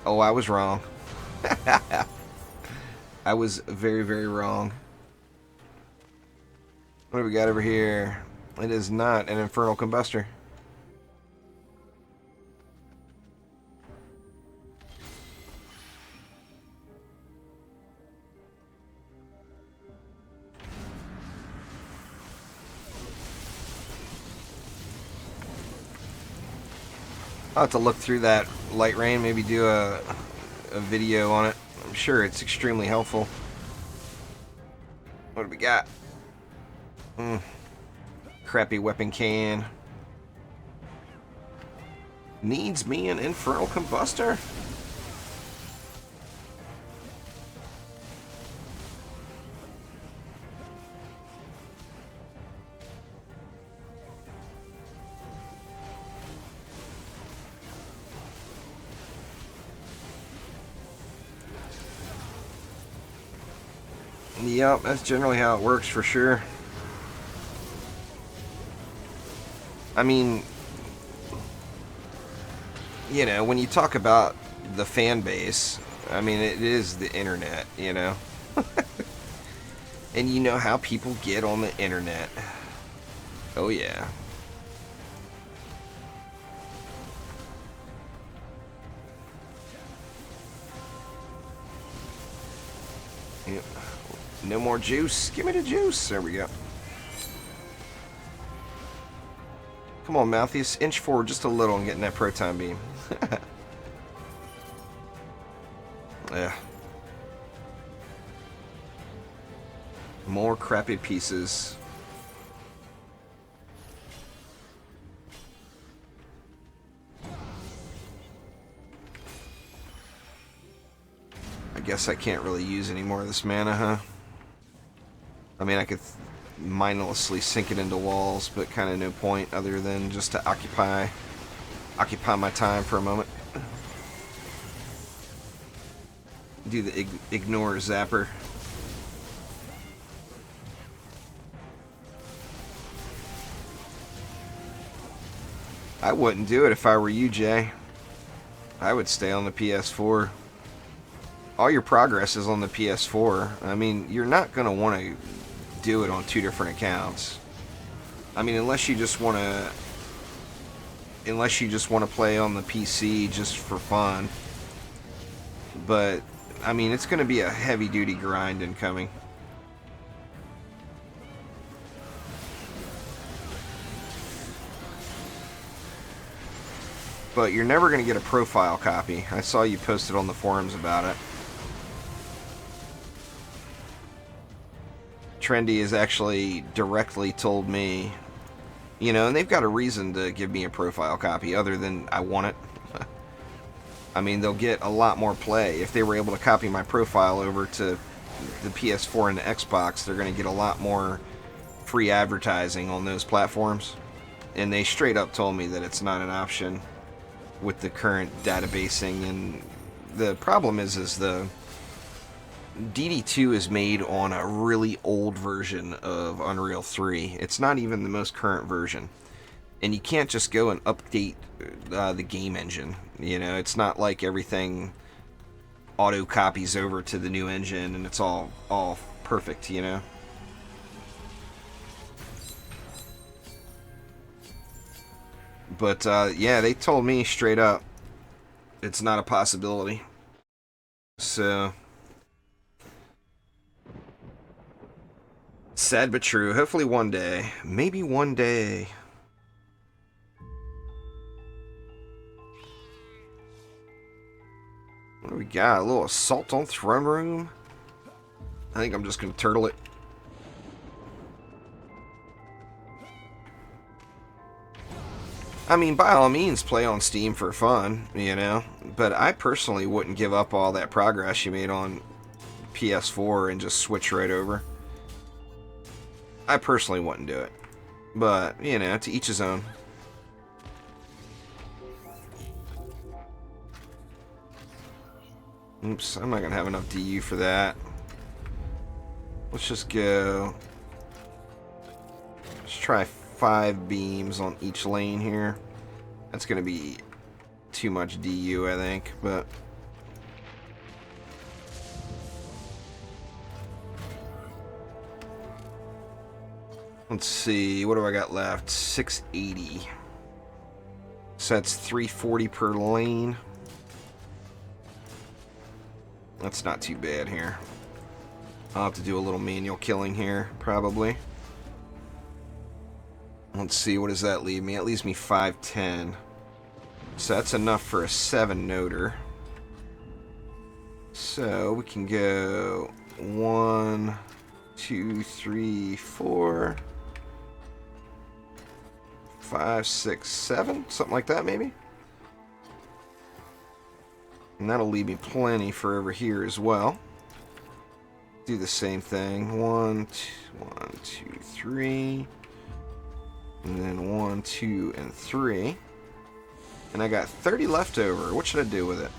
Oh, I was wrong. I was very, very wrong. What do we got over here? It is not an Infernal Combustor. I'll have to look through that light rain, maybe do a video on it. I'm sure it's extremely helpful. What do we got? Crappy weapon can. Needs me an Infernal Combustor? Yep, that's generally how it works for sure. I mean, you know, when you talk about the fan base. I mean, it is the internet, you know? And you know how people get on the internet. Oh, yeah. Yep. No more juice. Give me the juice. There we go. Come on, Malthus. Inch forward just a little and getting that proton beam. Yeah. More crappy pieces. I guess I can't really use any more of this mana, huh? I mean, I could mindlessly sink it into walls, but kind of no point other than just to occupy my time for a moment. Do the ignore zapper. I wouldn't do it if I were you, Jay. I would stay on the PS4. All your progress is on the PS4. I mean, you're not going to want to do it on two different accounts. I mean, unless you just want to play on the PC just for fun. But I mean, it's going to be a heavy-duty grind incoming. But you're never going to get a profile copy. I saw you posted on the forums about it. Trendy has actually directly told me, you know, and they've got a reason to give me a profile copy other than I want it. I mean, they'll get a lot more play. If they were able to copy my profile over to the PS4 and the Xbox, they're going to get a lot more free advertising on those platforms. And they straight up told me that it's not an option with the current databasing. And the problem is the DD2 is made on a really old version of Unreal 3. It's not even the most current version. And you can't just go and update the game engine. You know, it's not like everything auto copies over to the new engine and it's all perfect, you know. But yeah, they told me straight up it's not a possibility. So sad but true. Hopefully one day, maybe one day. What do we got? A little assault on throne room? I think I'm just going to turtle it. I mean, by all means, play on Steam for fun, you know. But I personally wouldn't give up all that progress you made on PS4 and just switch right over. I personally wouldn't do it. But, you know, to each his own. Oops, I'm not going to have enough DU for that. Let's just go. Let's try 5 beams on each lane here. That's going to be too much DU, I think, but let's see, what do I got left? 680. So that's 340 per lane. That's not too bad here. I'll have to do a little manual killing here, probably. Let's see, what does that leave me? It leaves me 510. So that's enough for a 7-noder. So we can go 1, 2, 3, 4, 5, 6, 7, something like that maybe. And that'll leave me plenty for over here as well. Do the same thing. 1, 2, 3. And then 1, 2, and 3. And I got 30 left over. What should I do with it?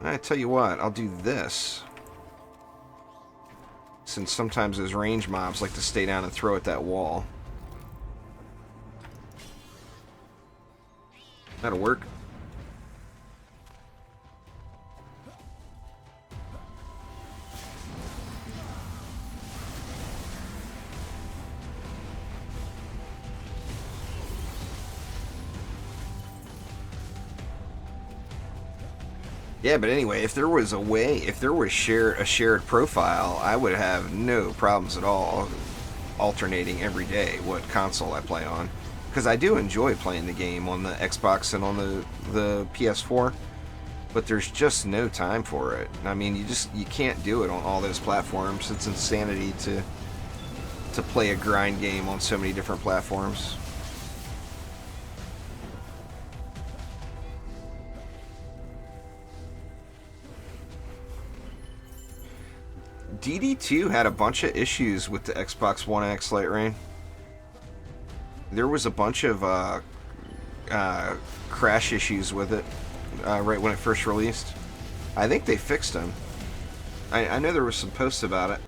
I tell you what, I'll do this. Since sometimes those range mobs like to stay down and throw at that wall. That'll work. Yeah, but anyway, if there was a way, if there was a shared profile, I would have no problems at all alternating every day what console I play on, because I do enjoy playing the game on the Xbox and on the PS4, but there's just no time for it. I mean, you can't do it on all those platforms. It's insanity to play a grind game on so many different platforms. DD2 had a bunch of issues with the Xbox One X Lite Rain. There was a bunch of crash issues with it right when it first released. I think they fixed them. I know there was some posts about it.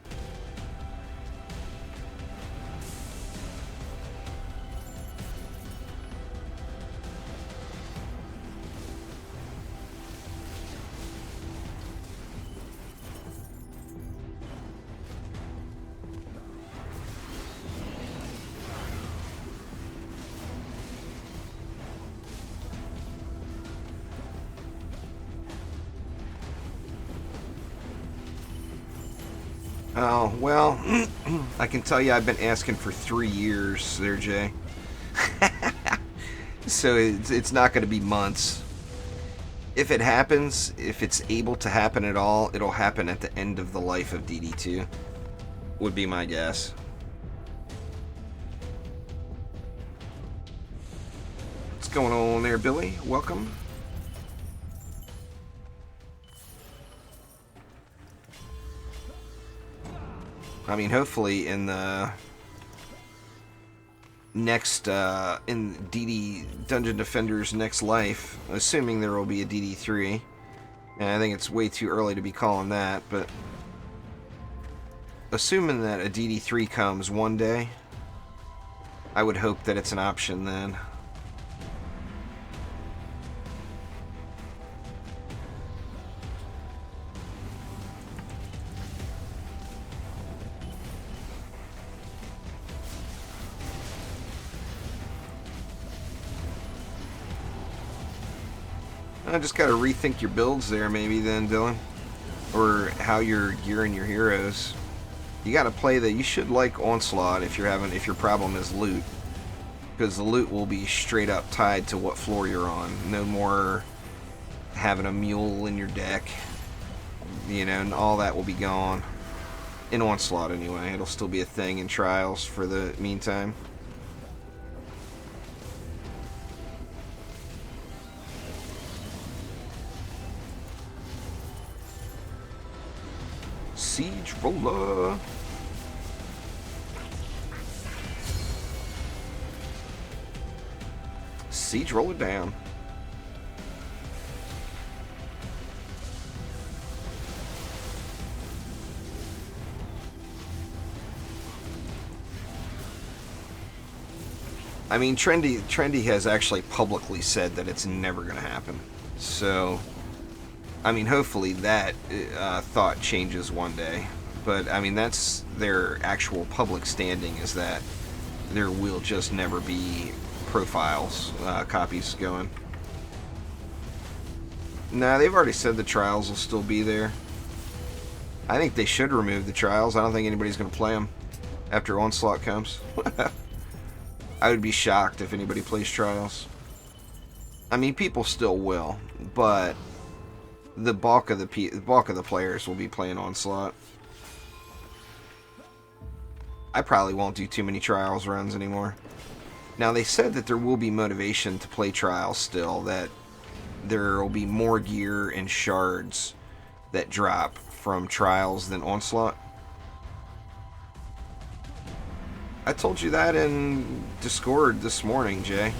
Oh, well, I can tell you I've been asking for 3 years there, Jay. So it's not going to be months. If it happens, if it's able to happen at all, it'll happen at the end of the life of DD2, would be my guess. What's going on there, Billy? Welcome. I mean, hopefully in the next, in DD Dungeon Defender's next life, assuming there will be a DD3, and I think it's way too early to be calling that, but assuming that a DD3 comes one day, I would hope that it's an option then. I just gotta rethink your builds there, maybe then, Dylan, or how you're gearing your heroes. You gotta play that. You should like Onslaught if your problem is loot, because the loot will be straight up tied to what floor you're on. No more having a mule in your deck, you know, and all that will be gone in Onslaught anyway. It'll still be a thing in Trials for the meantime. Siege Roller. Siege Roller down. I mean, Trendy has actually publicly said that it's never going to happen. So, I mean, hopefully that thought changes one day. But, I mean, that's their actual public standing, is that there will just never be profiles, copies going. Nah, they've already said the trials will still be there. I think they should remove the trials. I don't think anybody's going to play them after Onslaught comes. I would be shocked if anybody plays trials. I mean, people still will, but the bulk of the players will be playing Onslaught. I probably won't do too many trials runs anymore. Now, they said that there will be motivation to play trials still, that there will be more gear and shards that drop from trials than Onslaught. I told you that in Discord this morning, Jay.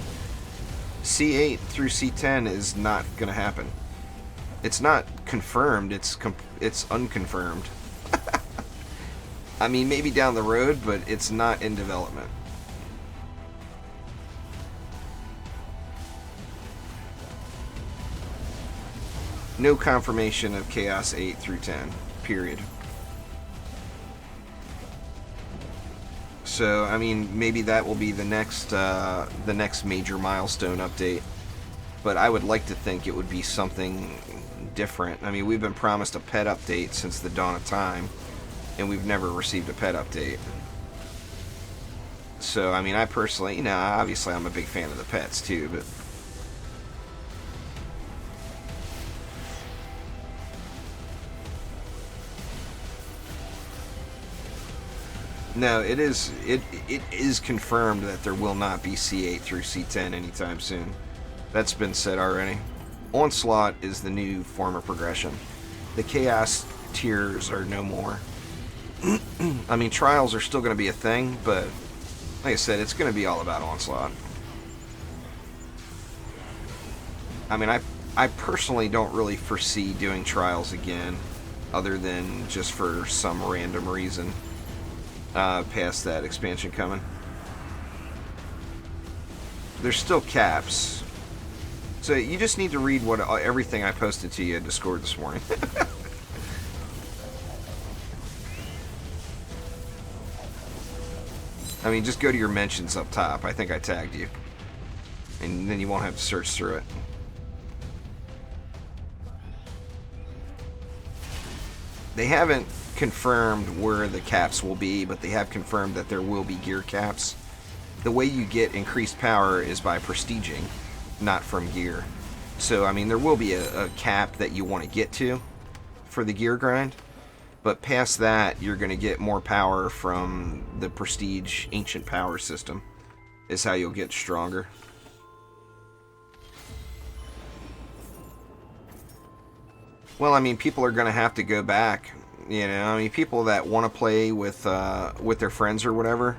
C8 through C10 is not going to happen. It's not confirmed, it's unconfirmed. I mean, maybe down the road, but it's not in development. No confirmation of Chaos 8 through 10, period. So, I mean, maybe that will be the next major milestone update. but I would like to think it would be something different. I mean, we've been promised a pet update since the dawn of time, and we've never received a pet update. So, I mean, I personally, you know, obviously I'm a big fan of the pets too, but no, it is confirmed that there will not be C8 through C10 anytime soon. That's been said already. Onslaught is the new form of progression. The Chaos tiers are no more. I mean, Trials are still going to be a thing, but like I said, it's going to be all about Onslaught. I mean, I personally don't really foresee doing Trials again, other than just for some random reason. Past that expansion coming. There's still caps. So you just need to read what everything I posted to you in Discord this morning. I mean, just go to your mentions up top. I think I tagged you. And then you won't have to search through it. They haven't confirmed where the caps will be, but they have confirmed that there will be gear caps. The way you get increased power is by prestiging, not from gear. So, I mean, there will be a cap that you want to get to for the gear grind, but past that, you're going to get more power from the prestige ancient power system, is how you'll get stronger. Well, I mean, people are going to have to go back. You know, I mean, people that want to play with their friends or whatever,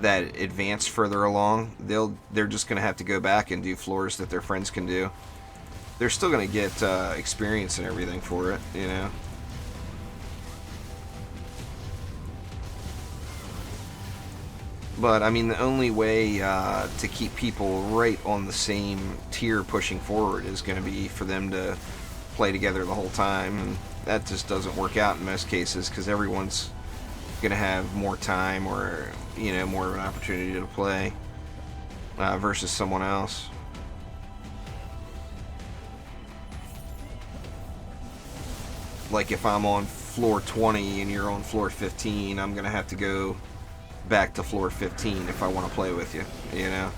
that advance further along, they're just going to have to go back and do floors that their friends can do. They're still going to get experience and everything for it, you know. But, I mean, the only way to keep people right on the same tier pushing forward is going to be for them to play together the whole time, and that just doesn't work out in most cases because everyone's going to have more time or, you know, more of an opportunity to play versus someone else. Like if I'm on floor 20 and you're on floor 15, I'm going to have to go back to floor 15 if I want to play with you, you know?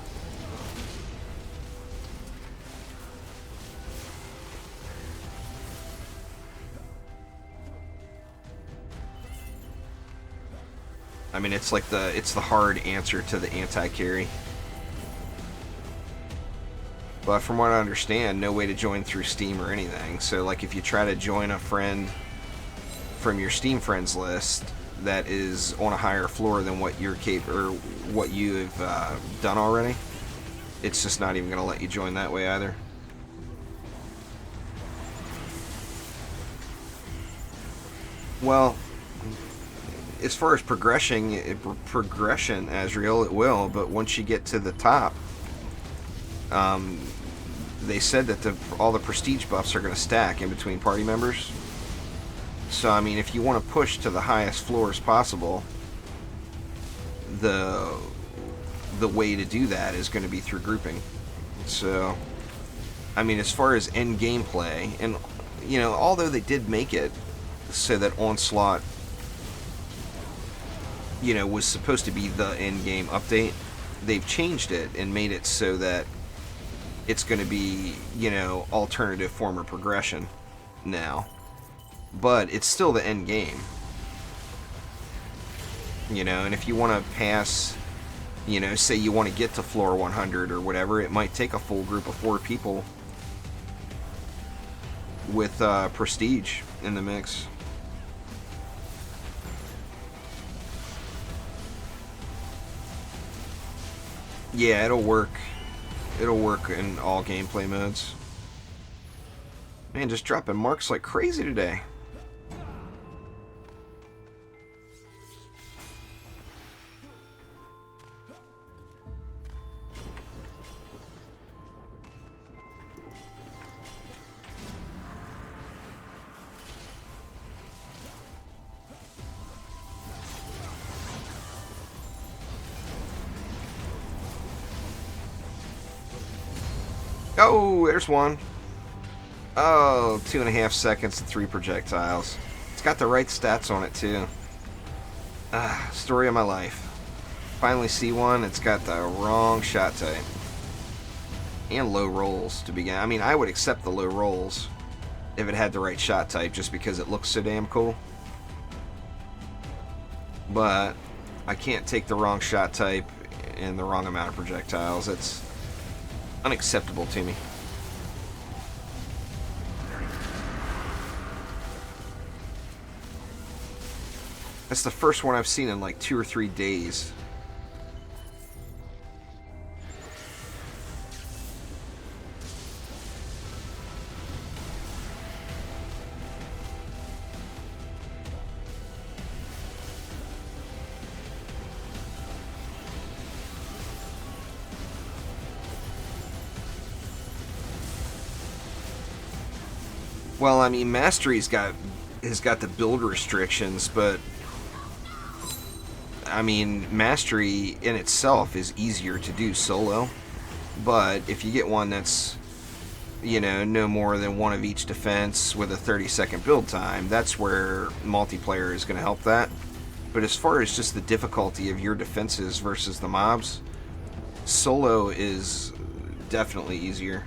I mean, it's like it's the hard answer to the anti-carry. But from what I understand, no way to join through Steam or anything. So, like, if you try to join a friend from your Steam friends list that is on a higher floor than what you're or what you've done already, it's just not even going to let you join that way either. Well, as far as progression, Asriel, it will, but once you get to the top, they said that all the prestige buffs are going to stack in between party members. So, I mean, if you want to push to the highest floors possible, the way to do that is going to be through grouping. So, I mean, as far as end gameplay, and, you know, although they did make it so that Onslaught, you know, was supposed to be the end game update, they've changed it and made it so that it's going to be, you know, alternative form of progression now. But it's still the end game. You know, and if you want to pass, you know, say you want to get to floor 100 or whatever, it might take a full group of 4 people with prestige in the mix. Yeah, it'll work. It'll work in all gameplay modes. Man, just dropping marks like crazy today. Oh, there's one. Oh, 2.5 seconds and 3 projectiles. It's got the right stats on it, too. Ah, story of my life. Finally see one, it's got the wrong shot type. And low rolls to begin. I mean, I would accept the low rolls if it had the right shot type, just because it looks so damn cool. But I can't take the wrong shot type and the wrong amount of projectiles. It's unacceptable to me. That's the first one I've seen in like 2 or 3 days. Well, I mean, Mastery's has got the build restrictions, but I mean, Mastery in itself is easier to do solo. But if you get one that's, you know, no more than one of each defense with a 30-second build time, that's where multiplayer is going to help that. But as far as just the difficulty of your defenses versus the mobs, solo is definitely easier.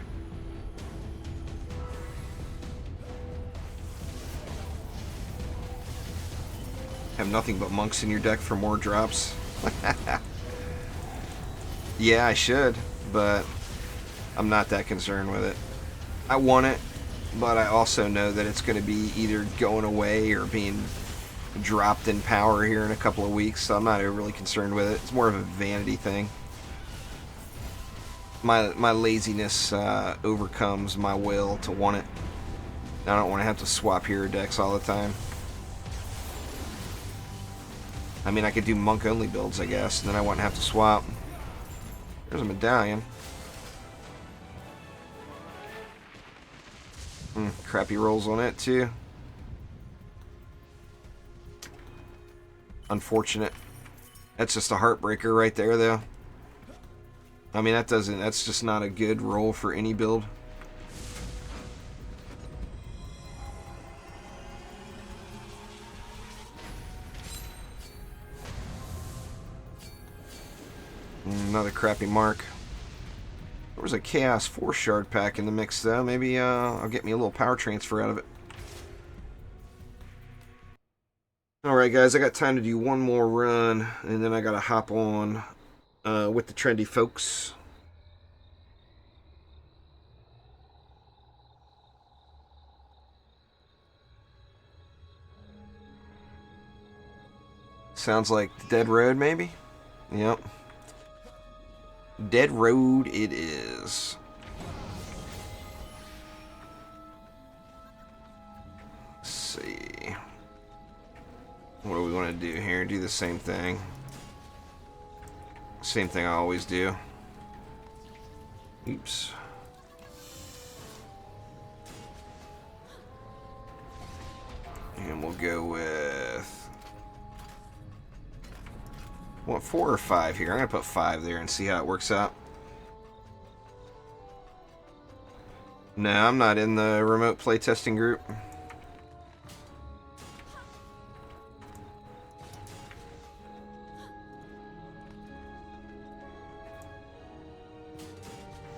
Have nothing but monks in your deck for more drops? Yeah, I should, but I'm not that concerned with it. I want it, but I also know that it's going to be either going away or being dropped in power here in a couple of weeks, so I'm not overly concerned with it. It's more of a vanity thing. My laziness overcomes my will to want it. I don't want to have to swap hero decks all the time. I mean, I could do monk-only builds, I guess, and then I wouldn't have to swap. There's a medallion. Crappy rolls on it, too. Unfortunate. That's just a heartbreaker right there, though. I mean, that's just not a good roll for any build. Another crappy mark. There was a Chaos 4 shard pack in the mix, though. Maybe I'll get me a little power transfer out of it. Alright, guys, I got time to do one more run, and then I gotta hop on with the trendy folks. Sounds like Dead Road, maybe? Yep. Dead Road it is. Let's see. What do we want to do here? Do the same thing. Same thing I always do. Oops. And we'll go with... What, 4 or 5 here? I'm going to put 5 there and see how it works out. No, I'm not in the remote playtesting group.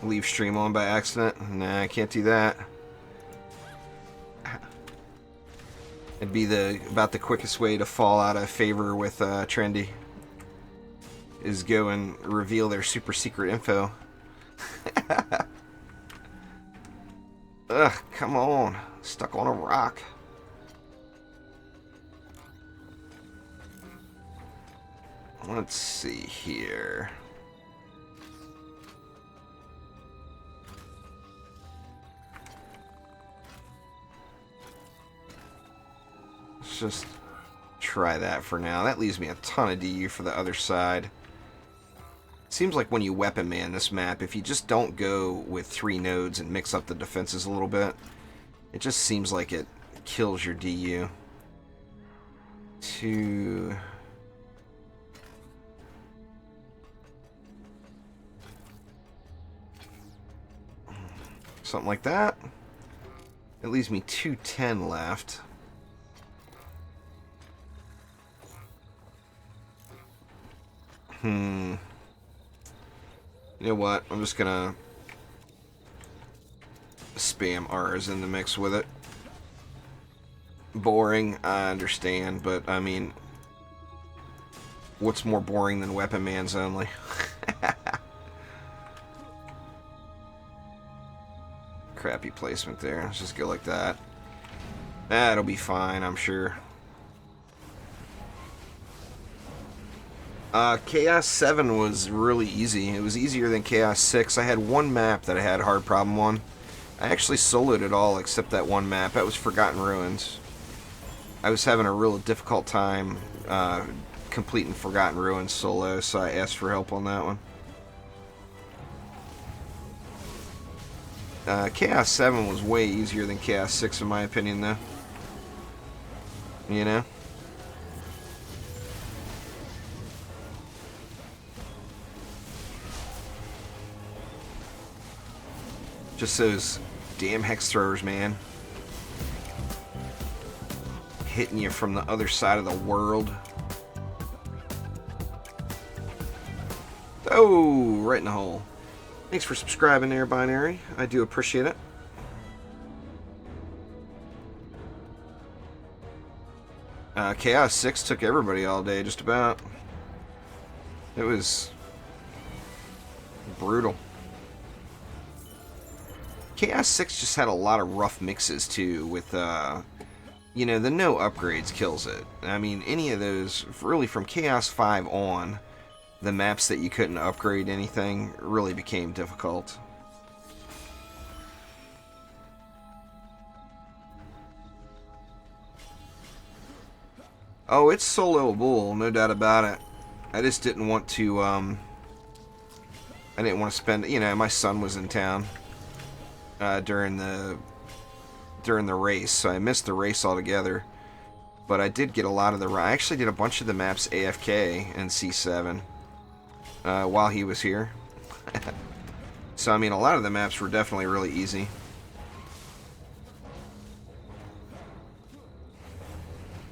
Leave stream on by accident? Nah, I can't do that. It'd be about the quickest way to fall out of favor with Trendy. Is go and reveal their super secret info. Ugh, come on. Stuck on a rock. Let's see here. Let's just try that for now. That leaves me a ton of DU for the other side. Seems like when you weapon man this map, if you just don't go with 3 nodes and mix up the defenses a little bit, it just seems like it kills your DU. 2... Something like that. It leaves me 210 left. You know what? I'm just gonna spam R's in the mix with it. Boring, I understand, but I mean, what's more boring than Weapon Man's only? Crappy placement there. Let's just go like that. That'll be fine, I'm sure. Chaos 7 was really easy. It was easier than Chaos 6. I had one map that I had a hard problem on. I actually soloed it all except that one map. That was Forgotten Ruins. I was having a real difficult time completing Forgotten Ruins solo, so I asked for help on that one. Chaos 7 was way easier than Chaos 6 in my opinion, though. You know? Just those damn hex throwers, man. Hitting you from the other side of the world. Oh, right in the hole. Thanks for subscribing there, Binary. I do appreciate it. Chaos 6 took everybody all day, just about. It was brutal. Chaos 6 just had a lot of rough mixes, too, with, you know, the no upgrades kills it. I mean, any of those, really from Chaos 5 on, the maps that you couldn't upgrade anything really became difficult. Oh, it's soloable, no doubt about it. I just didn't want to, I didn't want to spend, you know, my son was in town during the race, so I missed the race altogether. But I did get a lot of the, I actually did a bunch of the maps AFK in C7 while he was here. So, I mean, a lot of the maps were definitely really easy.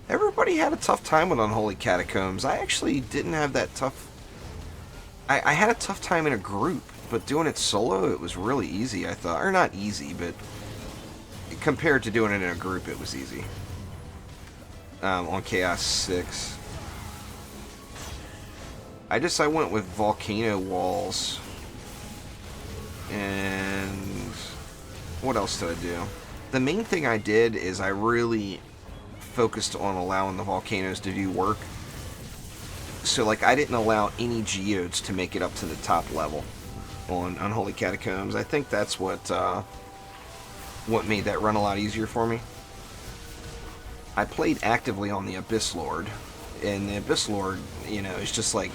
Everybody had a tough time with Unholy Catacombs. I actually didn't have that tough... I had a tough time in a group, but doing it solo, it was really easy, I thought. Or not easy, but compared to doing it in a group, it was easy. On Chaos 6. I went with volcano walls. And what else did I do? The main thing I did is I really focused on allowing the volcanoes to do work. So, like, I didn't allow any geodes to make it up to the top level on Unholy Catacombs. I think that's what made that run a lot easier for me. I played actively on the Abyss Lord, and the Abyss Lord, you know, is just like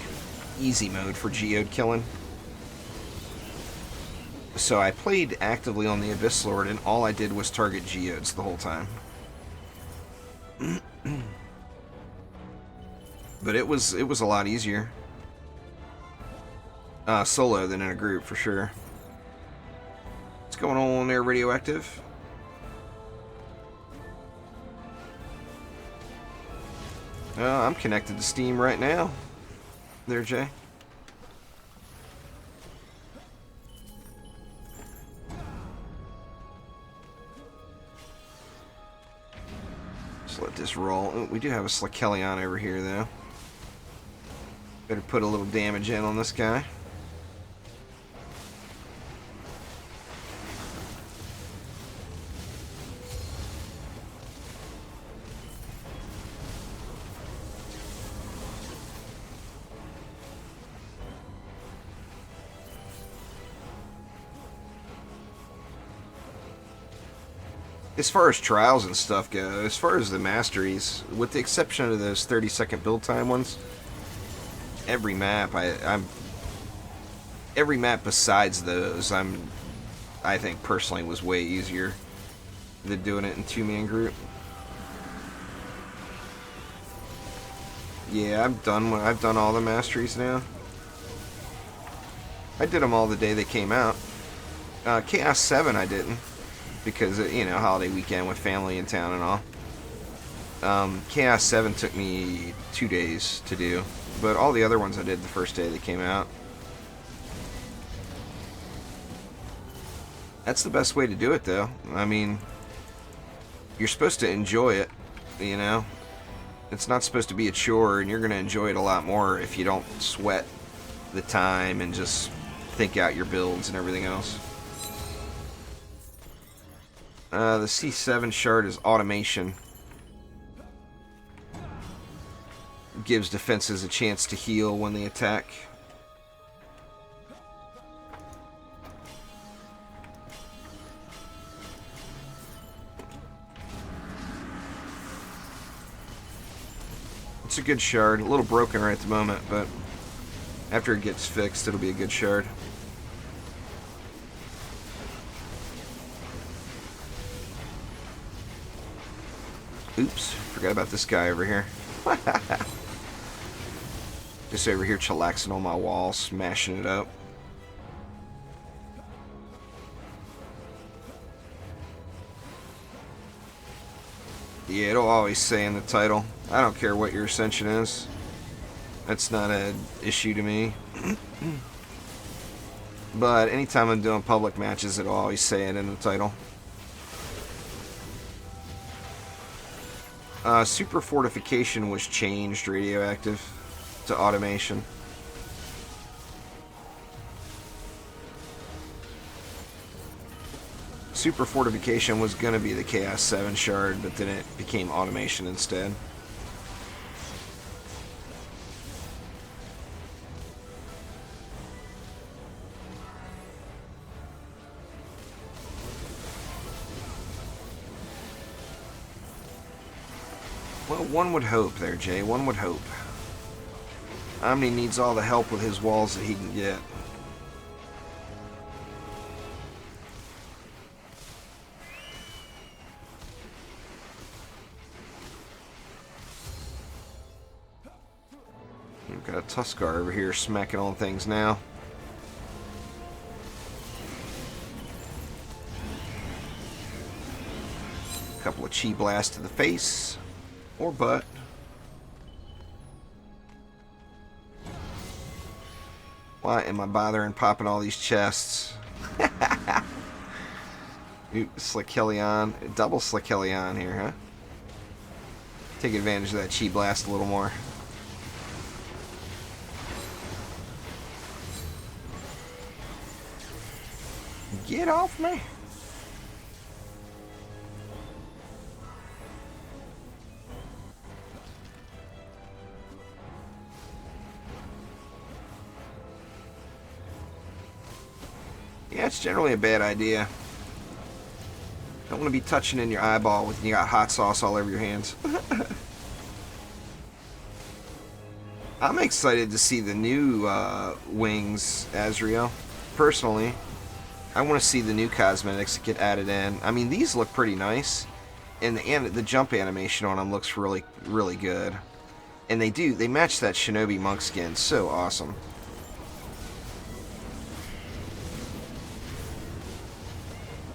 easy mode for geode killing. So I played actively on the Abyss Lord, and all I did was target geodes the whole time. But it was a lot easier solo than in a group, for sure. What's going on there, Radioactive? I'm connected to Steam right now. There, Jay. Just let this roll. Oh, we do have a Slakelion over here, though. Better put a little damage in on this guy. As far as trials and stuff go, as far as the masteries, with the exception of those 30-second build time ones, every map every map besides those, I think personally was way easier than doing it in two-man group. Yeah, I've done all the masteries now. I did them all the day they came out. Chaos 7 I didn't, because, you know, holiday weekend with family in town and all. Chaos 7 took me 2 days to do, but all the other ones I did the first day they came out. That's the best way to do it, though. I mean, you're supposed to enjoy it, you know? It's not supposed to be a chore, and you're going to enjoy it a lot more if you don't sweat the time and just think out your builds and everything else. The C7 shard is automation. Gives defenses a chance to heal when they attack. It's a good shard. A little broken right at the moment, but after it gets fixed, it'll be a good shard. Oops, forgot about this guy over here. Just over here chillaxing on my wall, smashing it up. Yeah, it'll always say in the title. I don't care what your Ascension is. That's not an issue to me. But anytime I'm doing public matches, it'll always say it in the title. Super Fortification was changed radioactive to automation. Super Fortification was going to be the Chaos 7 shard, but then it became automation instead. Well, one would hope there, Jay. One would hope. Omni needs all the help with his walls that he can get. We've got a Tuskar over here smacking on things now. A couple of Chi blasts to the face. Or butt. Why am I bothering popping all these chests? Ooh, Slickelion. Double Slickelion here, huh? Take advantage of that Chi blast a little more. Get off me! Yeah, it's generally a bad idea. Don't want to be touching in your eyeball when you got hot sauce all over your hands. I'm excited to see the new wings, Azrael. Personally, I want to see the new cosmetics that get added in. I mean, these look pretty nice, and the jump animation on them looks really, really good. And they match that Shinobi monk skin so awesome.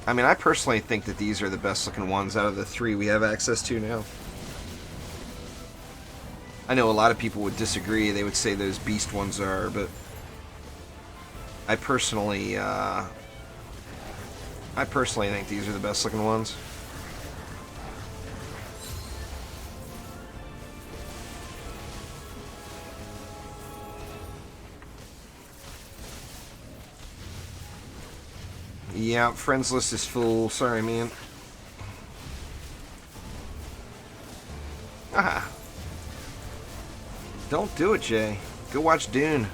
I mean, I personally think that these are the best looking ones out of the 3 we have access to now. I know a lot of people would disagree. They would say those beast ones are, but I personally think these are the best looking ones. Yeah, friends list is full. Sorry, man. Ah. Don't do it, Jay. Go watch Dune.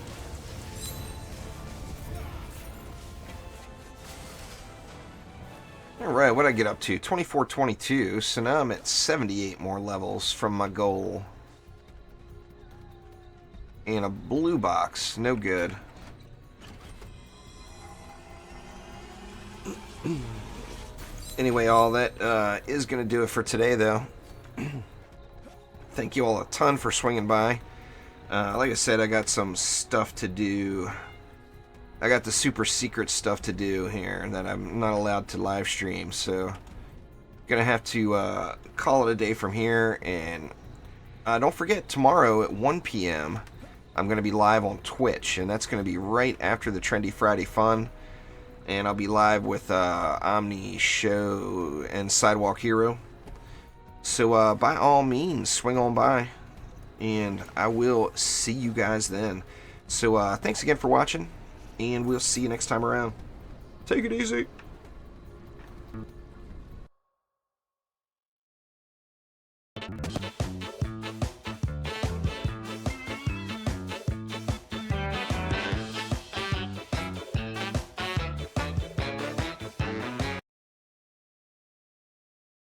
Alright, what'd I get up to? 24-22, so now I'm at 78 more levels from my goal. And a blue box. No good. Anyway, all that is going to do it for today, though. Thank you all a ton for swinging by. Like I said, I got some stuff to do I got the super secret stuff to do here that I'm not allowed to live stream, so gonna have to call it a day from here. And don't forget, tomorrow at 1 p.m. I'm gonna be live on Twitch, and that's gonna be right after the Trendy Friday Fun. And I'll be live with Omni Show and Sidewalk Hero. So by all means, swing on by, and I will see you guys then. So thanks again for watching, and we'll see you next time around. Take it easy.